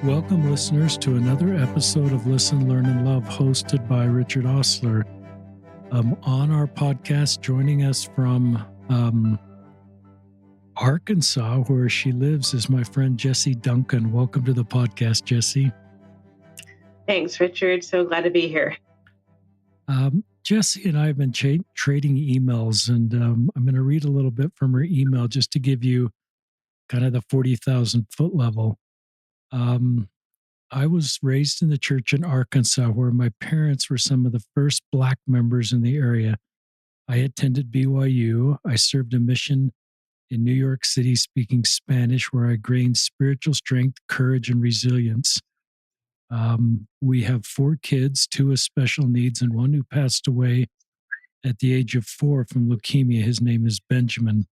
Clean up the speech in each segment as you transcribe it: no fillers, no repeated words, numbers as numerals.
Welcome, listeners, to another episode of Listen, Learn, and Love, hosted by Richard Osler. On our podcast, joining us from Arkansas, where she lives, is my friend Jessi Duncan. Welcome to the podcast, Jessi. Thanks, Richard. So glad to be here. Jessi and I have been trading emails, and I'm going to read a little bit from her email just to give you kind of the 40,000 foot level. I was raised in the church in Arkansas, where my parents were some of the first Black members in the area. I attended BYU. I served a mission in New York City speaking Spanish, where I gained spiritual strength, courage, and resilience. We have 4 kids, 2 with special needs, and 1 who passed away at the age of 4 from leukemia. His name is Benjamin.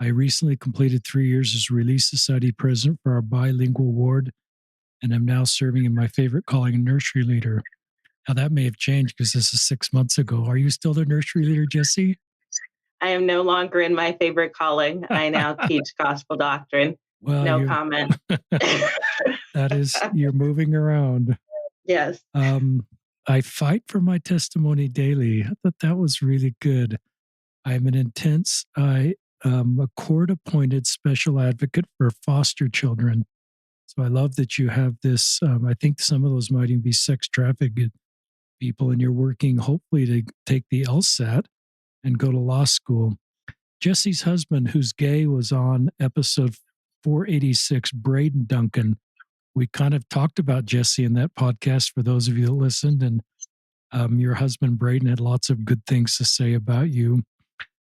I recently completed 3 years as Relief Society president for our bilingual ward, and I'm now serving in my favorite calling, nursery leader. Now, that may have changed because this is 6 months ago. Are you still the nursery leader, Jessi? I am no longer in my favorite calling. I now teach gospel doctrine. Well, no comment. That is, you're moving around. Yes. I fight for my testimony daily. I thought that was really good. I'm a court-appointed special advocate for foster children. So I love that you have this. I think some of those might even be sex trafficked people, and you're working hopefully to take the LSAT and go to law school. Jessi's husband, who's gay, was on episode 486, Braden Duncan. We kind of talked about Jessi in that podcast for those of you that listened, and your husband, Braden, had lots of good things to say about you.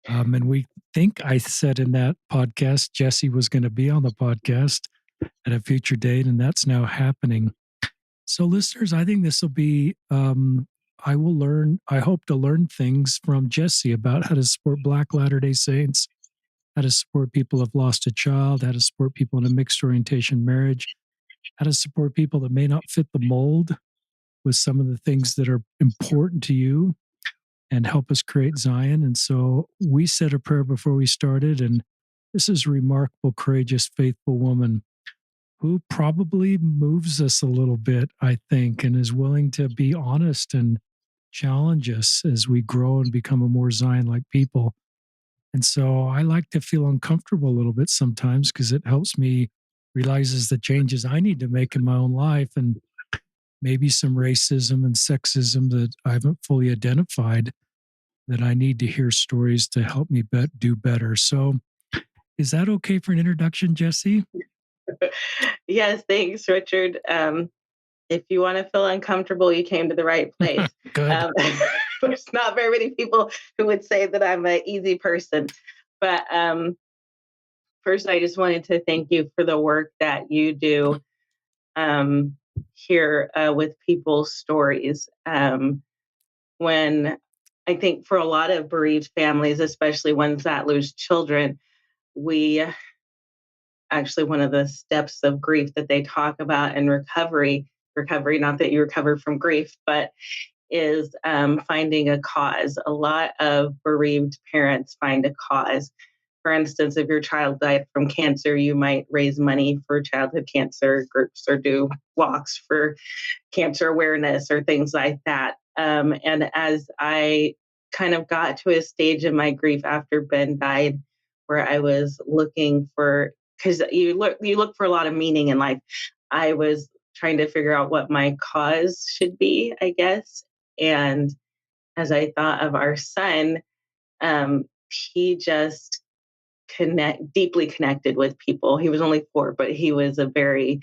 And we think I said in that podcast, Jessi was going to be on the podcast at a future date, and that's now happening. So listeners, I think this will be, I hope to learn things from Jessi about how to support Black Latter-day Saints, how to support people who have lost a child, how to support people in a mixed orientation marriage, how to support people that may not fit the mold with some of the things that are important to you, and help us create Zion. And so we said a prayer before we started, and this is a remarkable, courageous, faithful woman who probably moves us a little bit, I think, and is willing to be honest and challenge us as we grow and become a more Zion-like people. And so I like to feel uncomfortable a little bit sometimes because it helps me realize the changes I need to make in my own life, and maybe some racism and sexism that I haven't fully identified, that I need to hear stories to help me do better. So is that okay for an introduction, Jessi? Yes, thanks, Richard. If you want to feel uncomfortable, you came to the right place. Good. There's not very many people who would say that I'm an easy person. But first, I just wanted to thank you for the work that you do here with people's stories. When I think for a lot of bereaved families, especially ones that lose children, one of the steps of grief that they talk about in recovery, not that you recover from grief, but is finding a cause. A lot of bereaved parents find a cause. For instance, if your child died from cancer, you might raise money for childhood cancer groups or do walks for cancer awareness or things like that. And as I kind of got to a stage in my grief after Ben died, where I was looking for, because you look for a lot of meaning in life. I was trying to figure out what my cause should be, I guess. And as I thought of our son, he just deeply connected with people. He was only 4, but he was a very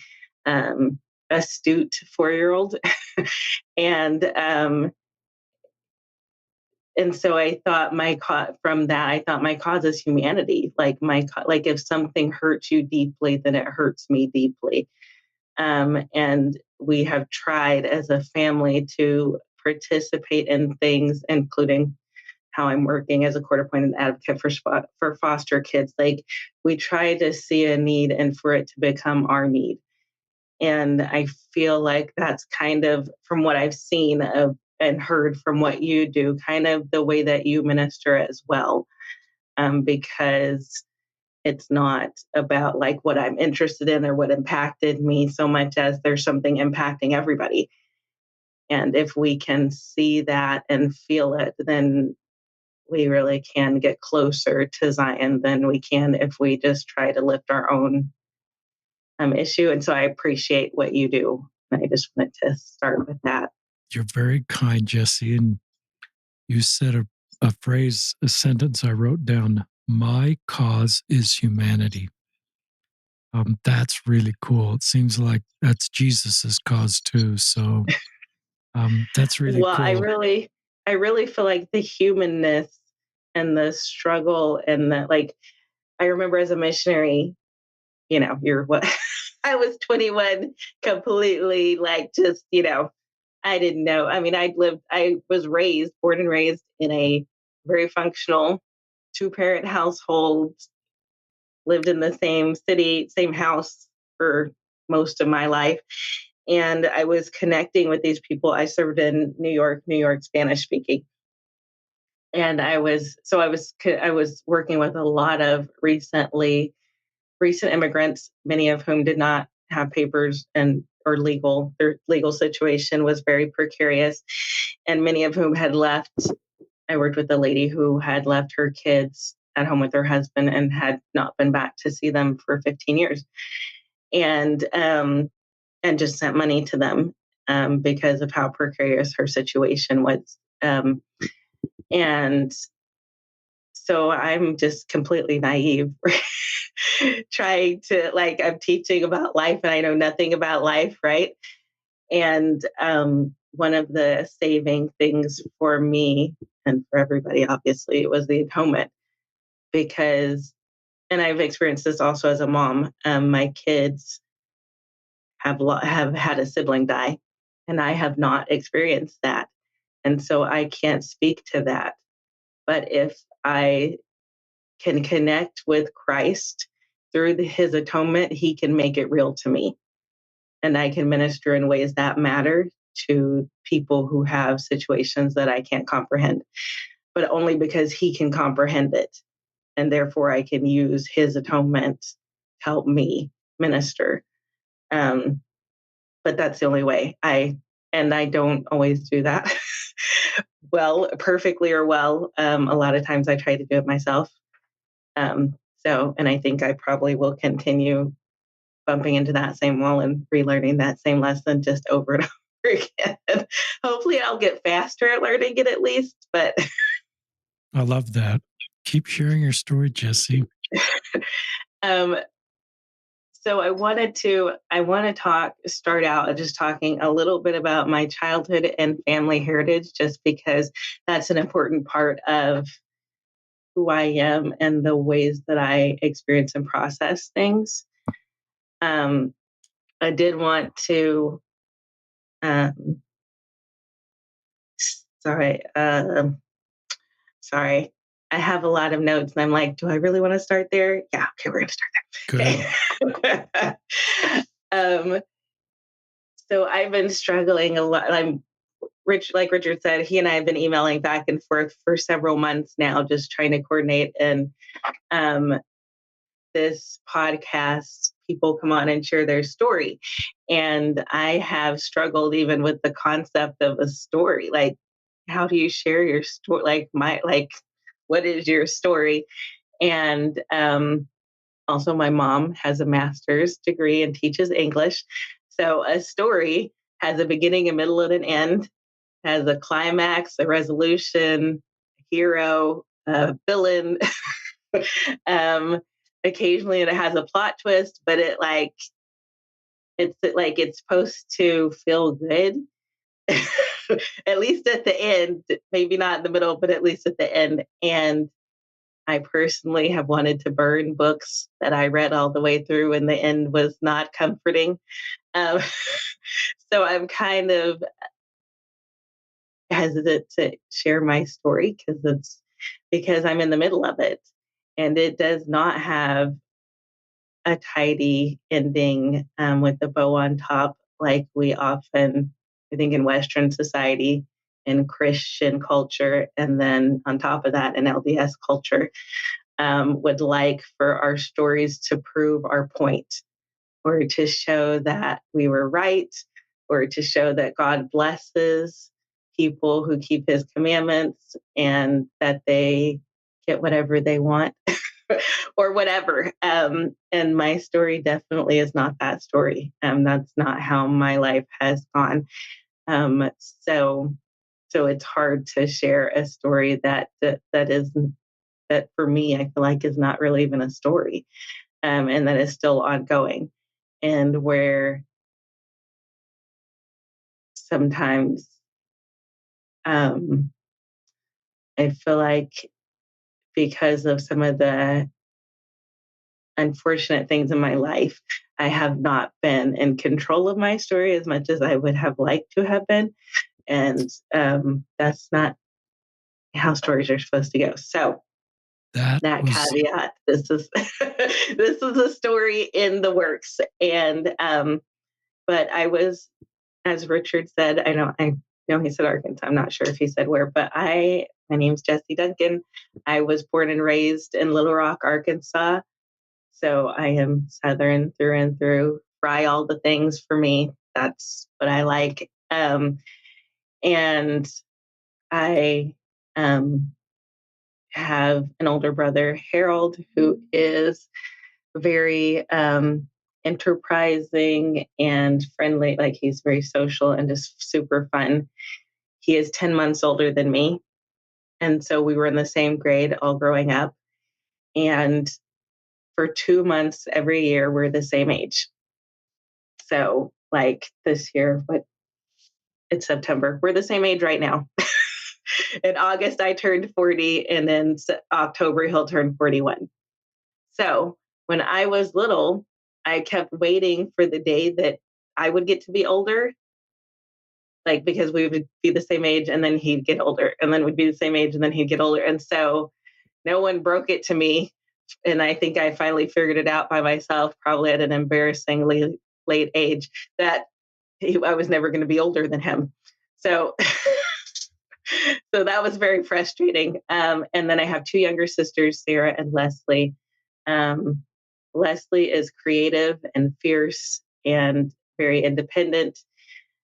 astute 4-year-old. And so I thought my cause is humanity. Like if something hurts you deeply, then it hurts me deeply. And we have tried as a family to participate in things, including how I'm working as a court-appointed advocate for foster kids. Like, we try to see a need and for it to become our need. And I feel like that's kind of, from what I've seen and heard from what you do, kind of the way that you minister as well. Because It's not about like what I'm interested in or what impacted me so much as there's something impacting everybody. And if we can see that and feel it, then we really can get closer to Zion than we can if we just try to lift our own issue. And so I appreciate what you do. I just wanted to start with that. You're very kind, Jessi. And you said a phrase, a sentence I wrote down: my cause is humanity. That's really cool. It seems like that's Jesus's cause too. So that's really Well, cool. I really feel like the humanness and the struggle and the like. I remember as a missionary, you're what I was 21, completely like just, I didn't know. I mean, I was born and raised in a very functional two-parent household, lived in the same city, same house for most of my life. And I was connecting with these people. I served in New York Spanish speaking. And I was working with a lot of recent immigrants, many of whom did not have papers and or their legal situation was very precarious, and many of whom had left. I worked with a lady who had left her kids at home with her husband and had not been back to see them for 15 years, and just sent money to them because of how precarious her situation was. And so I'm just completely naive trying to like I'm teaching about life and I know nothing about life, right? And one of the saving things for me and for everybody, obviously, was the atonement because, and I've experienced this also as a mom. My kids have had a sibling die, and I have not experienced that, and so I can't speak to that. But if I can connect with Christ through his atonement, he can make it real to me. And I can minister in ways that matter to people who have situations that I can't comprehend, but only because he can comprehend it. And therefore, I can use his atonement to help me minister. Um, but that's the only way. And I don't always do that well, perfectly or well. A lot of times I try to do it myself. And I think I probably will continue bumping into that same wall and relearning that same lesson just over and over again. Hopefully, I'll get faster at learning it at least. But I love that. Keep sharing your story, Jessi. um, so I want to start out just talking a little bit about my childhood and family heritage, just because that's an important part of who I am and the ways that I experience and process things. Um, I did want to, um, sorry, sorry. I have a lot of notes and I'm like, do I really want to start there? Yeah, okay, we're going to Good. start there. Okay. um, so I've been struggling a lot. Like Richard said, he and I have been emailing back and forth for several months now, just trying to coordinate. And um, this podcast, people come on and share their story. And I have struggled even with the concept of a story. Like, how do you share your story? What is your story? And also, my mom has a master's degree and teaches English. So a story has a beginning, a middle, and an end, has a climax, a resolution, a hero, a villain. um, Occasionally, it has a plot twist, but it's supposed to feel good. At least at the end, maybe not in the middle, but at least at the end. And I personally have wanted to burn books that I read all the way through, and the end was not comforting. Um, so I'm kind of hesitant to share my story because I'm in the middle of it, and it does not have a tidy ending with the bow on top like we often, I think, in Western society, in Christian culture, and then on top of that, in LDS culture. would like for our stories to prove our point, or to show that we were right, or to show that God blesses people who keep his commandments and that they get whatever they want or whatever. And my story definitely is not that story. That's not how my life has gone. Um, so, so it's hard to share a story that is that for me I feel like is not really even a story, and that is still ongoing, and where sometimes um, I feel like because of some of the unfortunate things in my life, I have not been in control of my story as much as I would have liked to have been. And that's not how stories are supposed to go. So That that was caveat, this is this is a story in the works. And but I was, as Richard said, I know he said Arkansas. I'm not sure if he said where, but my name's Jessi Duncan. I was born and raised in Little Rock, Arkansas. So I am Southern through and through. Fry all the things for me. That's what I like. And I um, have an older brother, Harold, who is very enterprising and friendly. Like he's very social and just super fun. He is 10 months older than me. And so we were in the same grade all growing up. And for 2 months every year, we're the same age. So, like this year, what it's September, we're the same age right now. In August, I turned 40, and in October, he'll turn 41. So, when I was little, I kept waiting for the day that I would get to be older, like because we would be the same age and then he'd get older, and then we'd be the same age and then he'd get older. And so no one broke it to me. And I think I finally figured it out by myself, probably at an embarrassingly late age, that I was never going to be older than him. So, so that was very frustrating. And then I have two younger sisters, Sarah and Leslie. Um, Leslie is creative and fierce and very independent.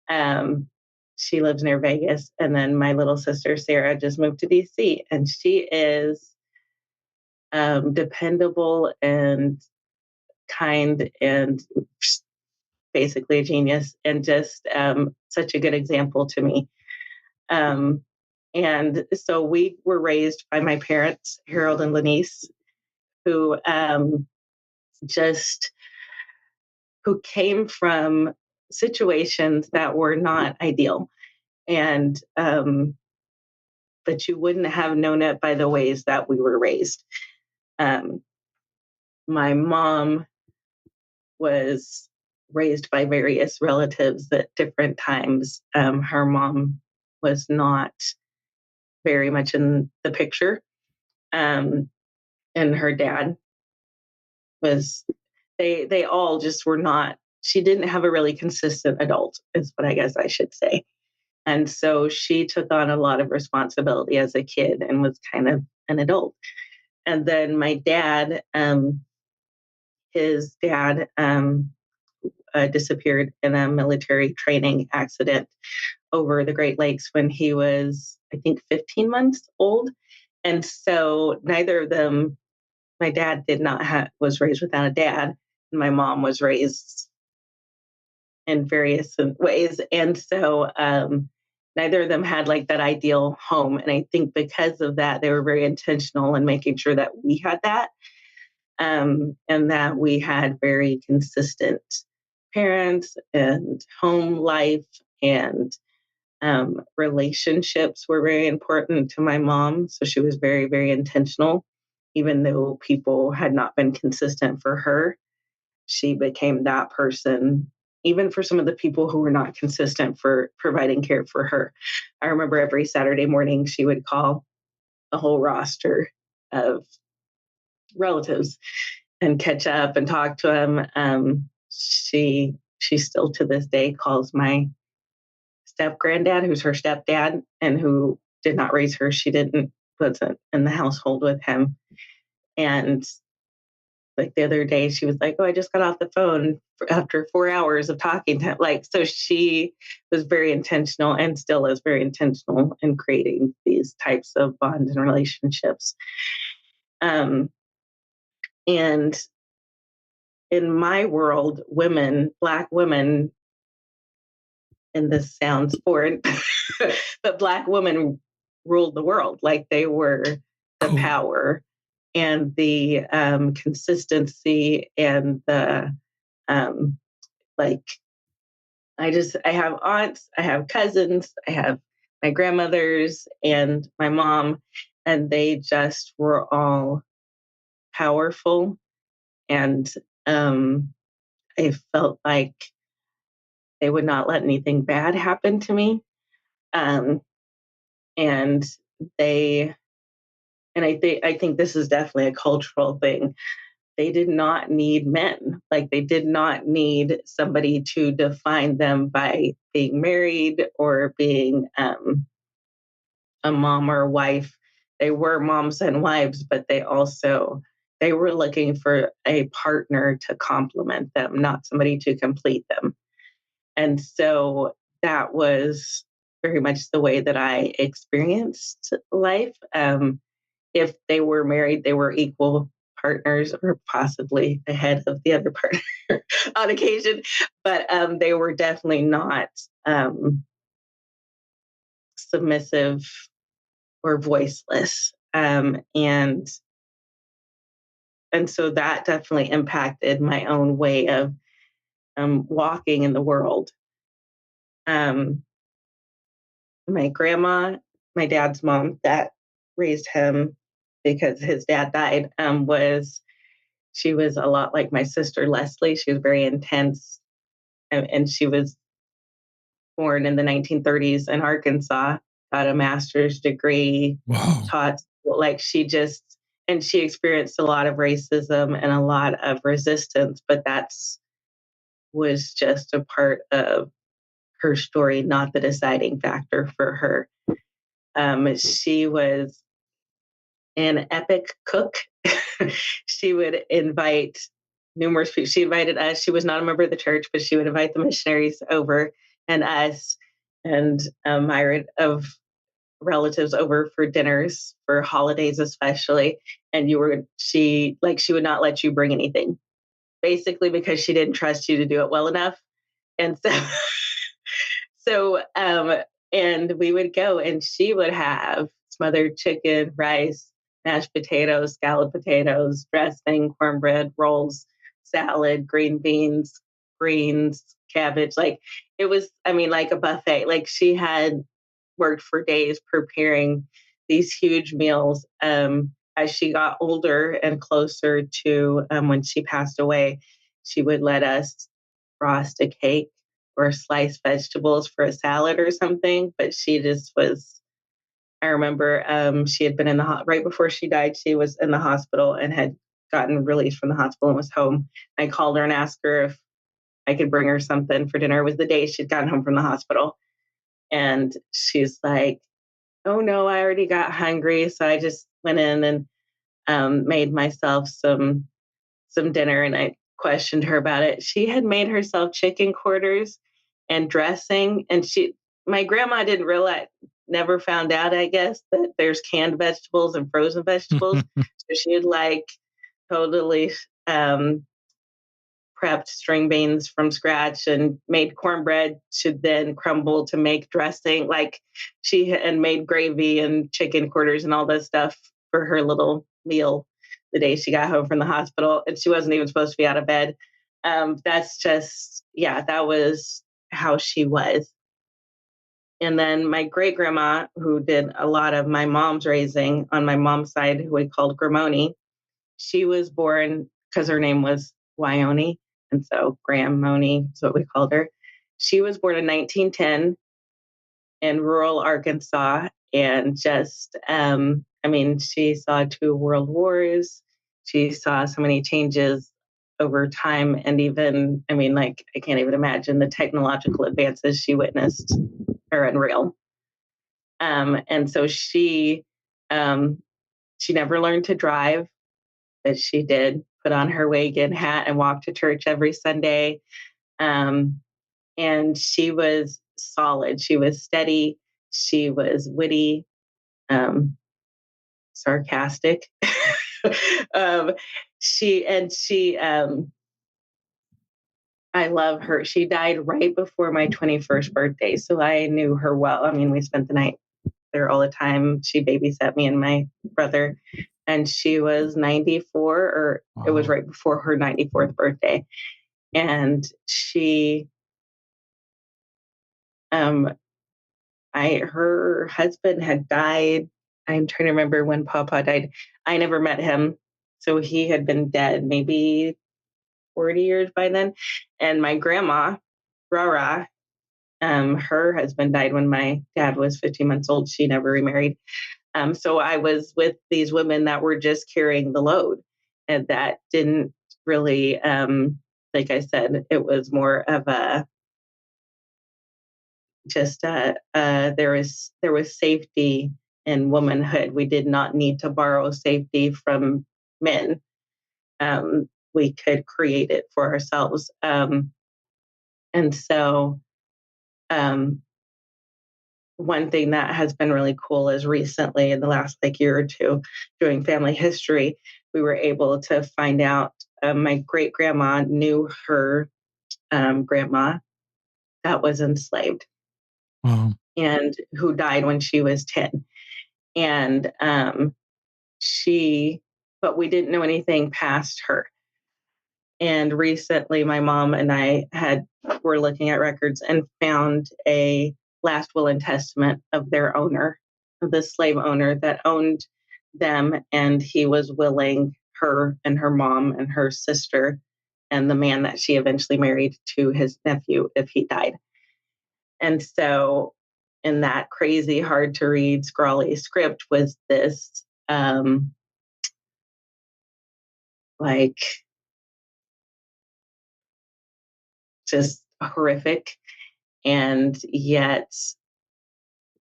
Um, she lives near Vegas. And then my little sister, Sarah, just moved to DC, and she is dependable and kind and basically a genius, and just such a good example to me. Um, and so we were raised by my parents, Harold and Lanice, who just who came from situations that were not ideal, and but you wouldn't have known it by the ways that we were raised. Um, my mom was raised by various relatives at different times. Her mom was not very much in the picture, um, and her dad was. They all just were not. She didn't have a really consistent adult, is what I guess I should say. And so she took on a lot of responsibility as a kid and was kind of an adult. And then my dad, his dad disappeared in a military training accident over the Great Lakes when he was, I think, 15 months old. And so neither of them, my dad did not have, was raised without a dad. And my mom was raised in various ways. And so neither of them had like that ideal home. And I think because of that, they were very intentional in making sure that we had that, and that we had very consistent parents and home life, and relationships were very important to my mom. So she was very, very intentional. Even though people had not been consistent for her, she became that person, even for some of the people who were not consistent for providing care for her. I remember every Saturday morning she would call a whole roster of relatives and catch up and talk to them. She still to this day calls my step granddad, who's her stepdad and who did not raise her. She wasn't in the household with him. And like the other day, she was like, "Oh, I just got off the phone after 4 hours of talking to him." Like, so she was very intentional and still is very intentional in creating these types of bonds and relationships. Um, and in my world, women, Black women, and this sounds foreign, but Black women ruled the world. Like they were the Cool. power and the consistency and the um, like. I have aunts, I have cousins, I have my grandmothers and my mom, and they just were all powerful. And um, I felt like they would not let anything bad happen to me. Um, and they, and I think this is definitely a cultural thing. They did not need men. Like they did not need somebody to define them by being married or being a mom or a wife. They were moms and wives, but they were looking for a partner to complement them, not somebody to complete them. And so that was very much the way that I experienced life. If they were married, they were equal partners or possibly the head of the other partner on occasion, but they were definitely not um, submissive or voiceless. And so that definitely impacted my own way of walking in the world. Um, my grandma, my dad's mom, that raised him because his dad died, was she was a lot like my sister Leslie. She was very intense, and she was born in the 1930s in Arkansas, got a master's degree, Wow. taught like she just and she experienced a lot of racism and a lot of resistance, but that's was just a part of her story, not the deciding factor for her. She was an epic cook. She would invite numerous people. She invited us. She was not a member of the church, but she would invite the missionaries over and us and a myriad of relatives over for dinners for holidays, especially. And she would not let you bring anything, basically because she didn't trust you to do it well enough. And so and we would go and she would have smothered chicken, rice, mashed potatoes, scalloped potatoes, dressing, cornbread, rolls, salad, green beans, greens, cabbage. Like it was, I mean, like a buffet. Like she had worked for days preparing these huge meals. As she got older and closer to when she passed away, she would let us frost a cake or slice vegetables for a salad or something. But she just was. I remember she had been in the right before she died. She was in the hospital and had gotten released from the hospital and was home. I called her and asked her if I could bring her something for dinner. It was the day she'd gotten home from the hospital, and she's like, "Oh no, I already got hungry, so I just went in and made myself some dinner." And I questioned her about it. She had made herself chicken quarters and dressing, and my grandma didn't realize, never found out, I guess, that there's canned vegetables and frozen vegetables. So she had like totally um, prepped string beans from scratch and made cornbread to then crumble to make dressing. Like and made gravy and chicken quarters and all this stuff for her little meal the day she got home from the hospital. And she wasn't even supposed to be out of bed. That's just, yeah, that was how she was. And then my great grandma, who did a lot of my mom's raising on my mom's side, who we called Gramoni, she was born because her name was Wyone. And so Graham Moni is what we called her. She was born in 1910 in rural Arkansas. And just, I mean, she saw two world wars. She saw so many changes over time. And even, I mean, like, I can't even imagine the technological advances she witnessed are unreal. And so um, she never learned to drive. but she did put on her wig and hat and walk to church every Sunday. Um, and she was solid. She was steady. She was witty, um, sarcastic. um, she, I love her. She died right before my 21st birthday. So I knew her well. I mean, we spent the night there all the time. She babysat me and my brother, and she was 94, or it was Wow. right before her 94th birthday. And she, um, her husband had died. I'm trying to remember when Papa died. I never met him. So he had been dead maybe 40 years by then. And my grandma, Rara, her husband died when my dad was 15 months old. She never remarried. So I was with these women that were just carrying the load, and that didn't really, like I said, it was more of a just there was safety in womanhood. We did not need to borrow safety from men. We could create it for ourselves. And so um, one thing that has been really cool is recently in the last like year or two doing family history, we were able to find out my great grandma knew her grandma that was enslaved Wow. and who died when she was 10. And she, but we didn't know anything past her. And recently, my mom and I were looking at records and found a last will and testament of their owner, of the slave owner that owned them, and he was willing her and her mom and her sister and the man that she eventually married to his nephew if he died. And so, in that crazy, hard to read, scrawly script was this like just horrific and yet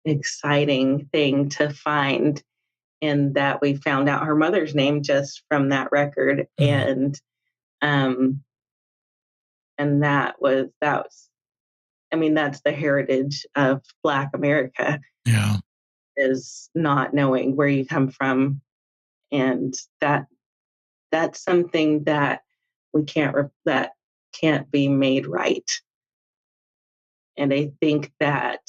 exciting thing to find, in that we found out her mother's name just from that record. Mm. Um and that was I mean, that's the heritage of Black America, Yeah. is not knowing where you come from. And that's something that that can't be made right. And I think that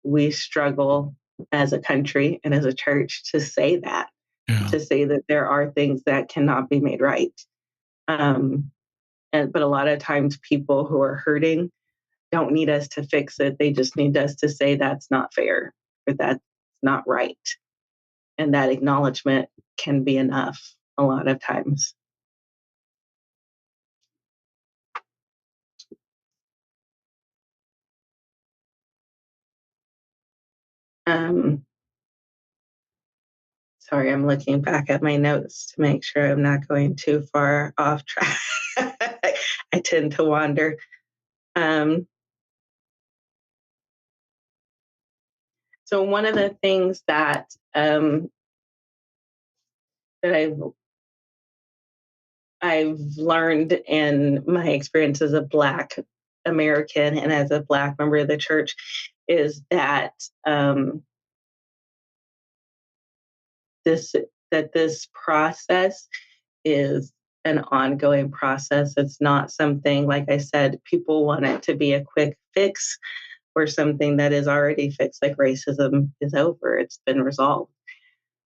we struggle as a country and as a church Yeah. to say that there are things that cannot be made right. Um, but a lot of times people who are hurting don't need us to fix it. They just need us to say that's not fair or that's not right. And that acknowledgement can be enough a lot of times. Um, Sorry, I'm looking back at my notes to make sure I'm not going too far off track. I tend to wander. Um, so one of the things that I've learned in my experience as a Black American and as a Black member of the church is that this this process is an ongoing process. It's not something, like I said, people want it to be a quick fix or something that is already fixed, like racism is over, it's been resolved.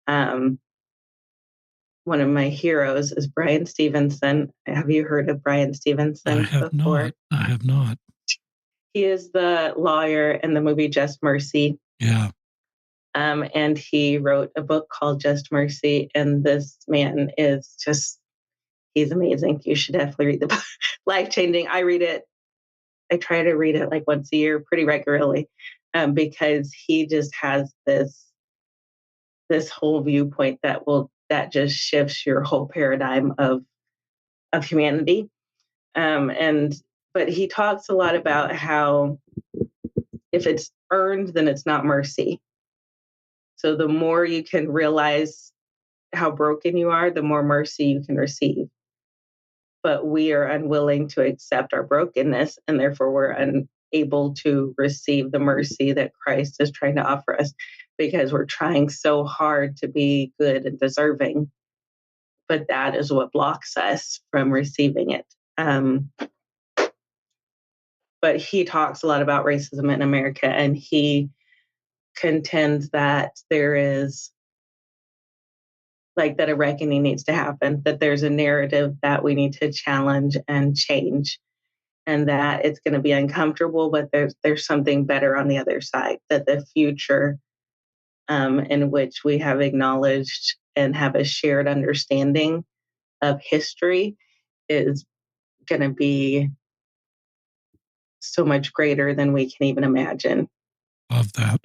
Um, One of my heroes is Brian Stevenson. Have you heard of Brian I Stevenson have before? not. I have not. He is the lawyer in the movie Just Mercy. Yeah. And he wrote a book called Just Mercy. And this man is just, he's amazing. You should definitely read the book. Life changing. I read it. I try to read it like once a year pretty regularly, because he just has this whole viewpoint that just shifts your whole paradigm of humanity. And but he talks a lot about how if it's earned, then it's not mercy. So the more you can realize how broken you are, the more mercy you can receive. But we are unwilling to accept our brokenness, and therefore we're unable to receive the mercy that Christ is trying to offer us because we're trying so hard to be good and deserving. But that is what blocks us from receiving it. But he talks a lot about racism in America, and he contends that there is like that a reckoning needs to happen, that there's a narrative that we need to challenge and change, and that it's going to be uncomfortable, but there's something better on the other side, that the future in which we have acknowledged and have a shared understanding of history is going to be so much greater than we can even imagine. Love that.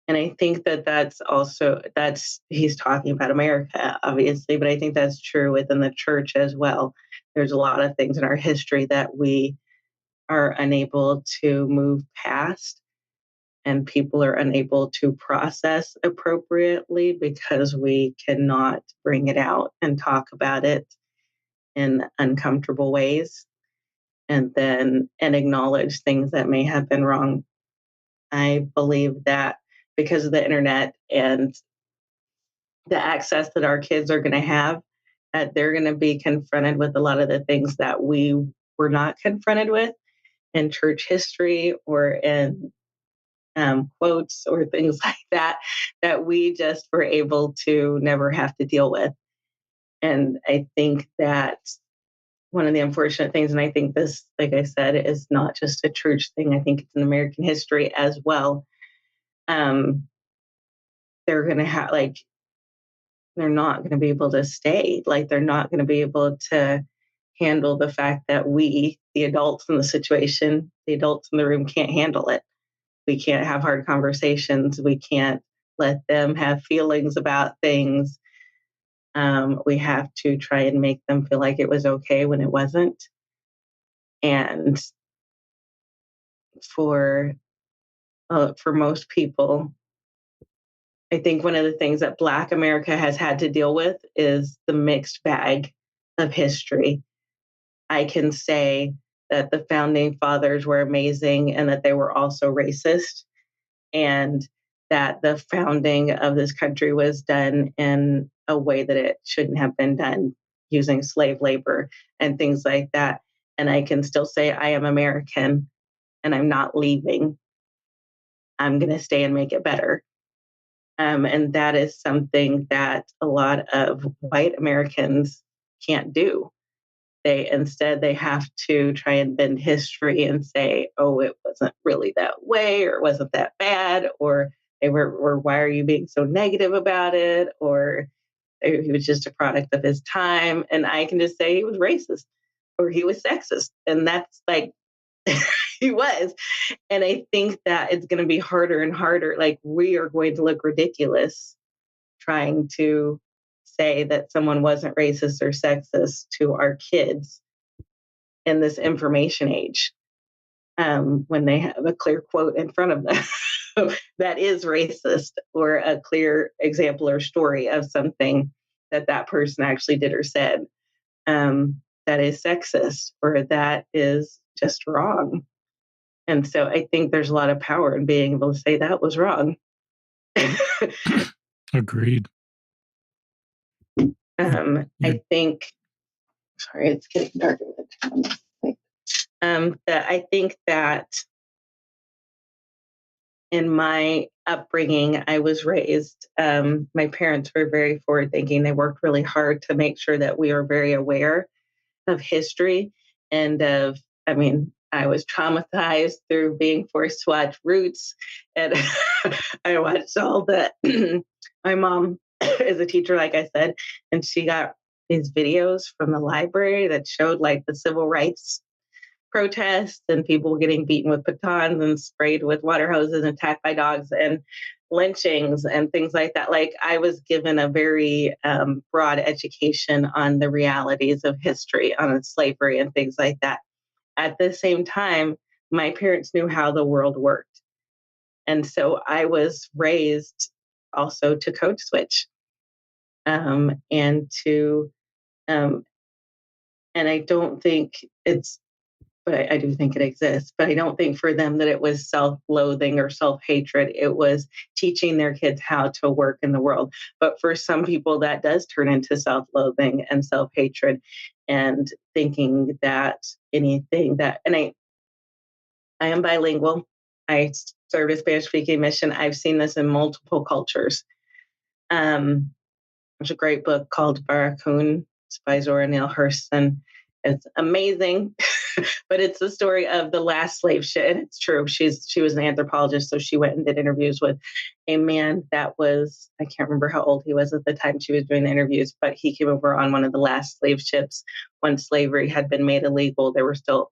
And I think that that's he's talking about America, obviously, but I think that's true within the church as well. There's a lot of things in our history that we are unable to move past, and people are unable to process appropriately because we cannot bring it out and talk about it in uncomfortable ways, and acknowledge things that may have been wrong. I believe that because of the internet and the access that our kids are going to have, that they're going to be confronted with a lot of the things that we were not confronted with in church history or in quotes or things like that, that we just were able to never have to deal with. And I think that one of the unfortunate things, and I think this, like I said, is not just a church thing, I think it's an American history as well. Um, they're going to have, like, they're not going to be able to stay. Like, they're not going to be able to handle the fact that we, the adults in the situation, the adults in the room, can't handle it. We can't have hard conversations. We can't let them have feelings about things. We have to try and make them feel like it was okay when it wasn't. And for for most people, I think one of the things that Black America has had to deal with is the mixed bag of history. I can say that the founding fathers were amazing and that they were also racist, and that the founding of this country was done in a way that it shouldn't have been done, using slave labor and things like that. And I can still say I am American and I'm not leaving. I'm going to stay and make it better. And that is something that a lot of white Americans can't do. They have to try and bend history and say, oh, it wasn't really that way, or it wasn't that bad, or or why are you being so negative about it? Or he was just a product of his time. And I can just say he was racist or he was sexist. And that's like, he was. And I think that it's going to be harder and harder. Like, we are going to look ridiculous trying to say that someone wasn't racist or sexist to our kids in this information age, when they have a clear quote in front of them that is racist, or a clear example or story of something that that person actually did or said, that is sexist or that is just wrong. And so I think there's a lot of power in being able to say that was wrong. Agreed. I think, sorry, it's getting darker. That I think that in my upbringing, I was raised, my parents were very forward thinking. They worked really hard to make sure that we are very aware of history and of, I mean, I was traumatized through being forced to watch Roots. And I watched all the, my mom is a teacher, like I said, and she got these videos from the library that showed like the civil rights protests and people getting beaten with batons and sprayed with water hoses and attacked by dogs and lynchings and things like that. Like, I was given a very broad education on the realities of history, on slavery and things like that. At the same time, my parents knew how the world worked. And so I was raised also to code switch. and to um, and I don't think it's but I do think it exists. But I don't think for them that it was self loathing or self hatred. It was teaching their kids how to work in the world. But for some people, that does turn into self loathing and self hatred and thinking that anything that, and I am bilingual. I served a Spanish speaking mission. I've seen this in multiple cultures. Um, there's a great book called Barracoon. It's by Zora Neale Hurston. It's amazing, but it's the story of the last slave ship. And it's true. She was an anthropologist, so she went and did interviews with a man that was, I can't remember how old he was at the time she was doing the interviews, but he came over on one of the last slave ships when slavery had been made illegal. There were still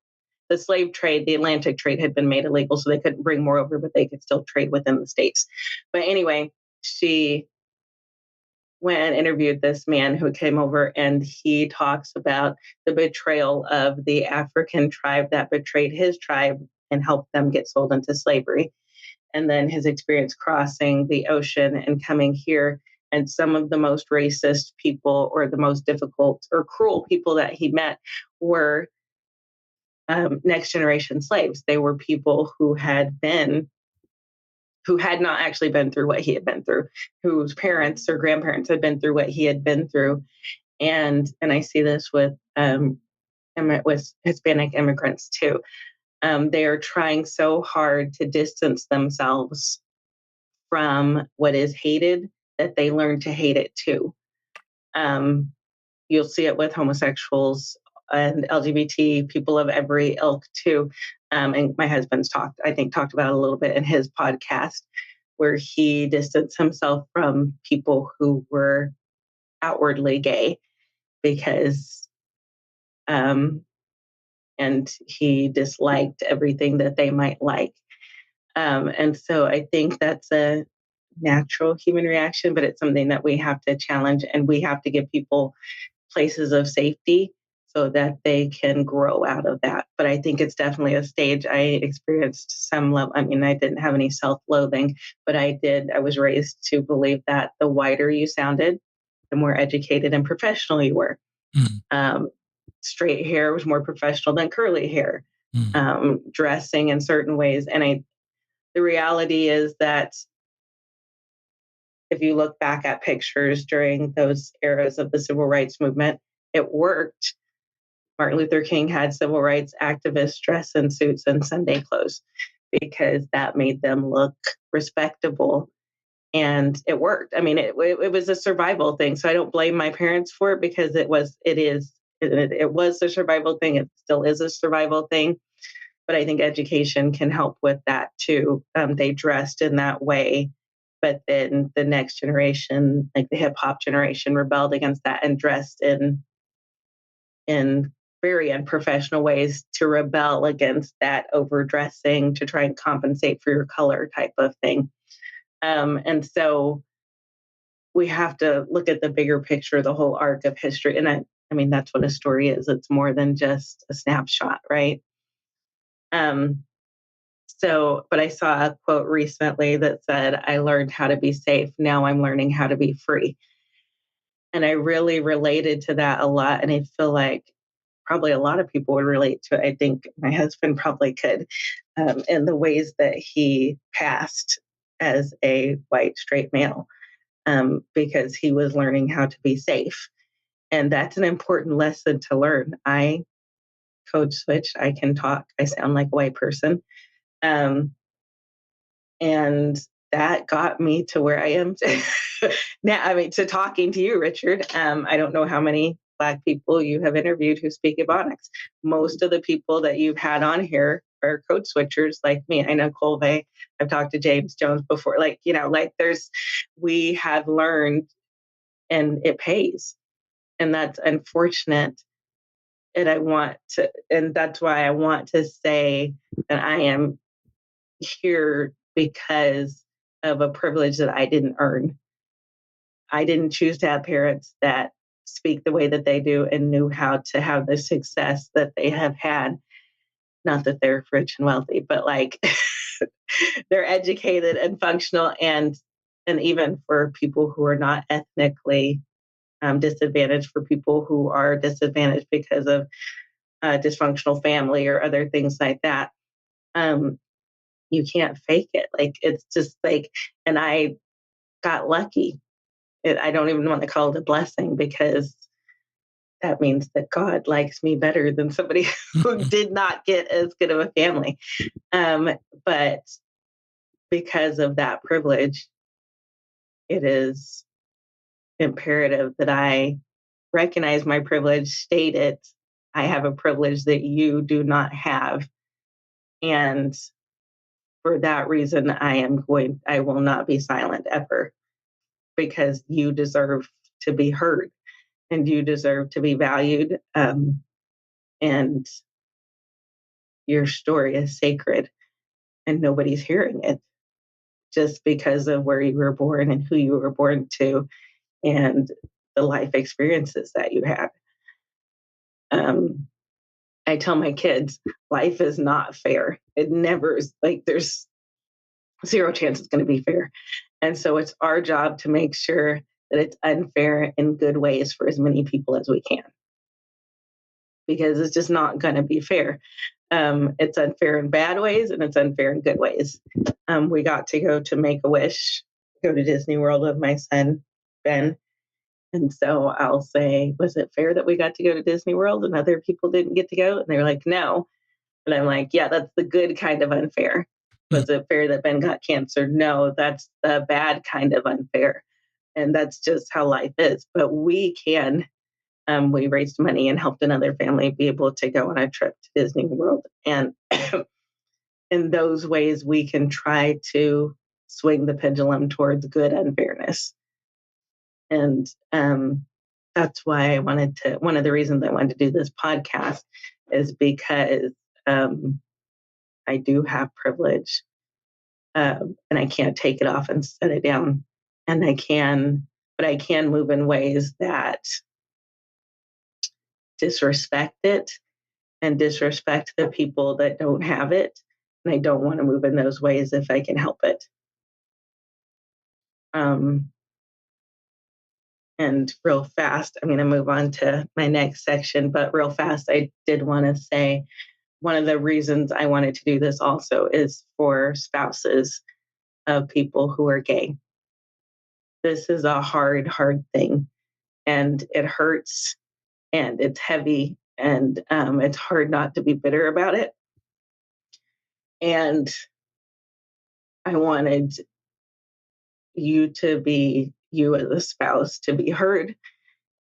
the slave trade, the Atlantic trade had been made illegal, so they couldn't bring more over, but they could still trade within the states. But anyway, she went and interviewed this man who came over, and he talks about the betrayal of the African tribe that betrayed his tribe and helped them get sold into slavery. And then his experience crossing the ocean and coming here. And some of the most racist people or the most difficult or cruel people that he met were next generation slaves. They were people who had not actually been through what he had been through, whose parents or grandparents had been through what he had been through. And I see this with Hispanic immigrants too. They are trying so hard to distance themselves from what is hated that they learn to hate it too. Um, you'll see it with homosexuals and LGBT people of every ilk too. And my husband's talked about it a little bit in his podcast, where he distanced himself from people who were outwardly gay because, um, and he disliked everything that they might like. And so I think that's a natural human reaction, but it's something that we have to challenge, and we have to give people places of safety so that they can grow out of that. But I think it's definitely a stage. I experienced some level. I mean, I didn't have any self-loathing, but I did. I was raised to believe that the whiter you sounded, the more educated and professional you were. Mm, Um, Straight hair was more professional than curly hair. mm, Dressing in certain ways, and the reality is that if you look back at pictures during those eras of the civil rights movement, it worked. Martin Luther King had civil rights activists dress in suits and Sunday clothes because that made them look respectable, and it worked. I mean, it was a survival thing. So I don't blame my parents for it because it was a survival thing. It still is a survival thing. But I think education can help with that too. They dressed in that way, but then the next generation, like the hip hop generation, rebelled against that and dressed in very unprofessional ways to rebel against that overdressing to try and compensate for your color type of thing. And so we have to look at the bigger picture, the whole arc of history. And I mean, that's what a story is. It's more than just a snapshot, right? Um, but I saw a quote recently that said, I learned how to be safe. Now I'm learning how to be free. And I really related to that a lot. And I feel like probably a lot of people would relate to it. I think my husband probably could, in the ways that he passed as a white straight male, because he was learning how to be safe. And that's an important lesson to learn. I code switch. I can talk. I sound like a white person. Um, and that got me to where I am now. I mean, to talking to you, Richard. I don't know how many Black people you have interviewed who speak Ebonics. Most of the people that you've had on here are code switchers like me. I know Colvey. I've talked to James Jones before. We have learned, and it pays, and that's unfortunate. And that's why I want to say that I am here because of a privilege that I didn't earn. I didn't choose to have parents that speak the way that they do and knew how to have the success that they have had. Not that they're rich and wealthy, but like they're educated and functional, and even for people who are not ethnically disadvantage for people who are disadvantaged because of dysfunctional family or other things like that. Um, you can't fake it. Like, it's just like, and I got lucky. I don't even want to call it a blessing because that means that God likes me better than somebody who did not get as good of a family. Um, but because of that privilege, it is imperative that I recognize my privilege, state it. I have a privilege that you do not have. And for that reason, I will not be silent ever because you deserve to be heard and you deserve to be valued. And your story is sacred and nobody's hearing it just because of where you were born and who you were born to and the life experiences that you had. Um, I tell my kids, life is not fair. It never is. Like, there's zero chance it's going to be fair. And so it's our job to make sure that it's unfair in good ways for as many people as we can, because it's just not going to be fair. It's unfair in bad ways and it's unfair in good ways. We got to go to Make a Wish, go to Disney World with my son, Ben. And so I'll say, was it fair that we got to go to Disney World and other people didn't get to go? And they're like, no. And I'm like, yeah, that's the good kind of unfair. Was it fair that Ben got cancer? No, that's the bad kind of unfair. And that's just how life is. But we raised money and helped another family be able to go on a trip to Disney World. And in those ways, we can try to swing the pendulum towards good unfairness. And that's why one of the reasons I wanted to do this podcast is because I do have privilege, and I can't take it off and set it down. And but I can move in ways that disrespect it and disrespect the people that don't have it. And I don't want to move in those ways if I can help it. Um, and real fast, I'm going to move on to my next section, but real fast, I did want to say one of the reasons I wanted to do this also is for spouses of people who are gay. This is a hard, hard thing, and it hurts and it's heavy, and it's hard not to be bitter about it. And I wanted you as a spouse to be heard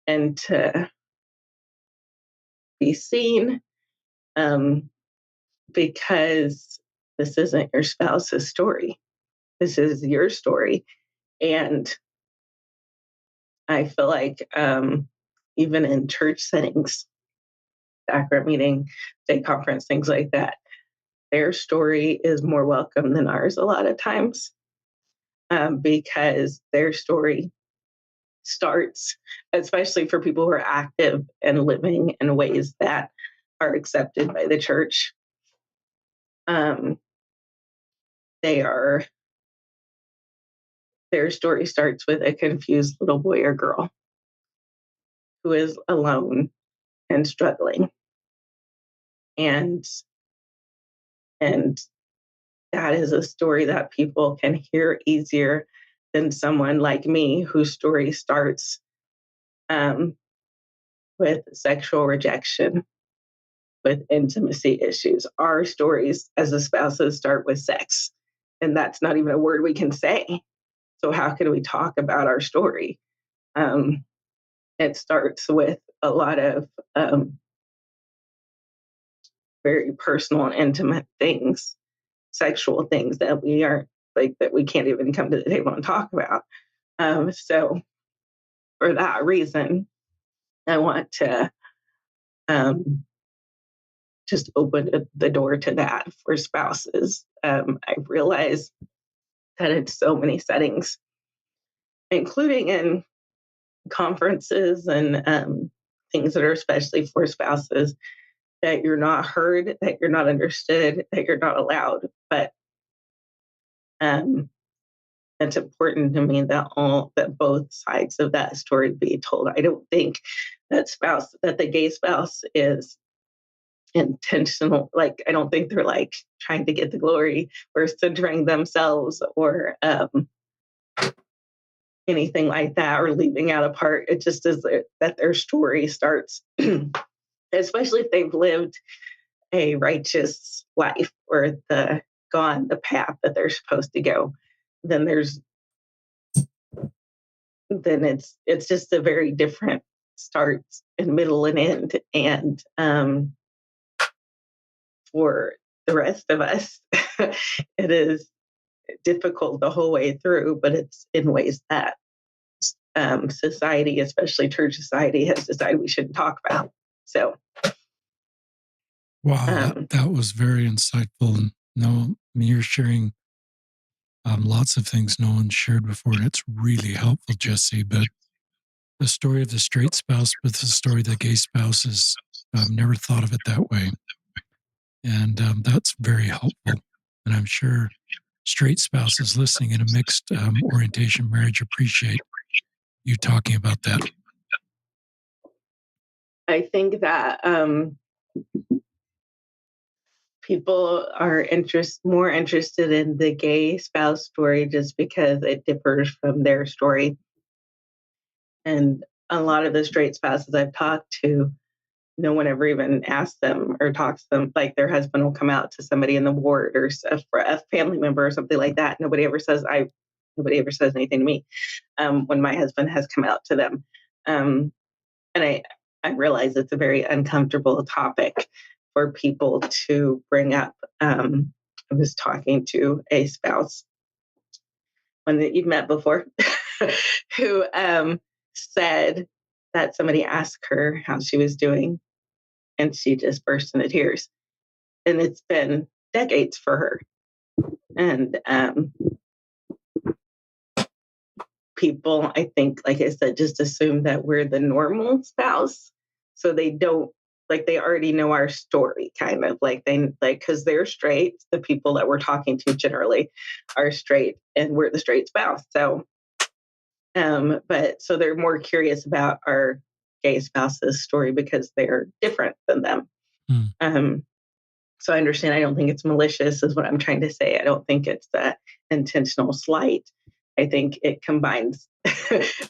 and to be seen, um, because this isn't your spouse's story. This is your story. And I feel like even in church settings, sacrament meeting, day conference, things like that, their story is more welcome than ours a lot of times, because their story starts, especially for people who are active and living in ways that are accepted by the church. Um, they are Their story starts with a confused little boy or girl who is alone and struggling, and and that is a story that people can hear easier than someone like me whose story starts um, with sexual rejection, with intimacy issues. Our stories as the spouses start with sex, and that's not even a word we can say. So how can we talk about our story? Um, it starts with a lot of very personal and intimate things, sexual things that we aren't like that we can't even come to the table and talk about. So for that reason, I want to um, just open the door to that for spouses. I realize that in so many settings, including in conferences and things that are especially for spouses, that you're not heard, that you're not understood, that you're not allowed. But um, it's important to me that both sides of that story be told. I don't think that the gay spouse is intentional. Like, I don't think they're like trying to get the glory or centering themselves or anything like that or leaving out a part. It just is that their story starts, especially if they've lived a righteous life or gone the path that they're supposed to go. Then it's just a very different start and middle and end. And for the rest of us, it is difficult the whole way through, but it's in ways that society, especially church society, has decided we shouldn't talk about. So, Wow, um, that was very insightful. And no, I mean, you're sharing lots of things no one shared before, and it's really helpful, Jessi. But the story of the straight spouse, but the story of the gay spouse is never thought of it that way, and that's very helpful. And I'm sure straight spouses listening in a mixed orientation marriage appreciate you talking about that. I think that people are more interested in the gay spouse story just because it differs from their story. And a lot of the straight spouses I've talked to, no one ever even asks them or talks to them. Like, their husband will come out to somebody in the ward or a family member or something like that. Nobody ever says anything to me when my husband has come out to them. And I realize it's a very uncomfortable topic for people to bring up. I was talking to a spouse, one that you've met before, who said that somebody asked her how she was doing, and she just burst into tears. And it's been decades for her. And people, I think, like I said, just assume that we're the normal spouse. So they don't, like, they already know our story, kind of like because they're straight. The people that we're talking to generally are straight, and we're the straight spouse. So, but so they're more curious about our gay spouse's story because they're different than them. Hmm. So I understand. I don't think it's malicious, is what I'm trying to say. I don't think it's that intentional slight. I think it combines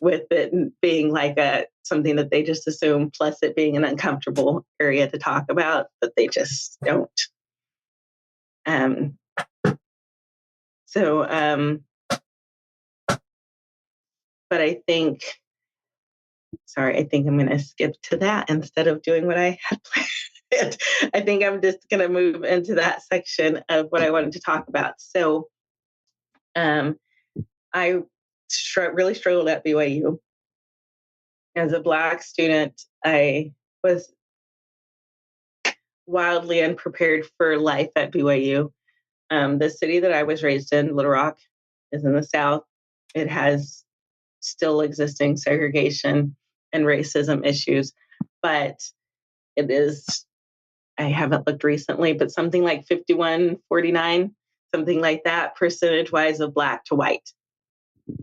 with it being like something that they just assume, plus it being an uncomfortable area to talk about, that they just don't. Um, so, but sorry, I think I'm going to skip to that instead of doing what I had planned. I think I'm just going to move into that section of what I wanted to talk about. So, um, I really struggled at BYU. As a Black student, I was wildly unprepared for life at BYU. The city that I was raised in, Little Rock, is in the South. It has still existing segregation and racism issues, but it is, I haven't looked recently, but something like 51-49, something like that, percentage wise of Black to white.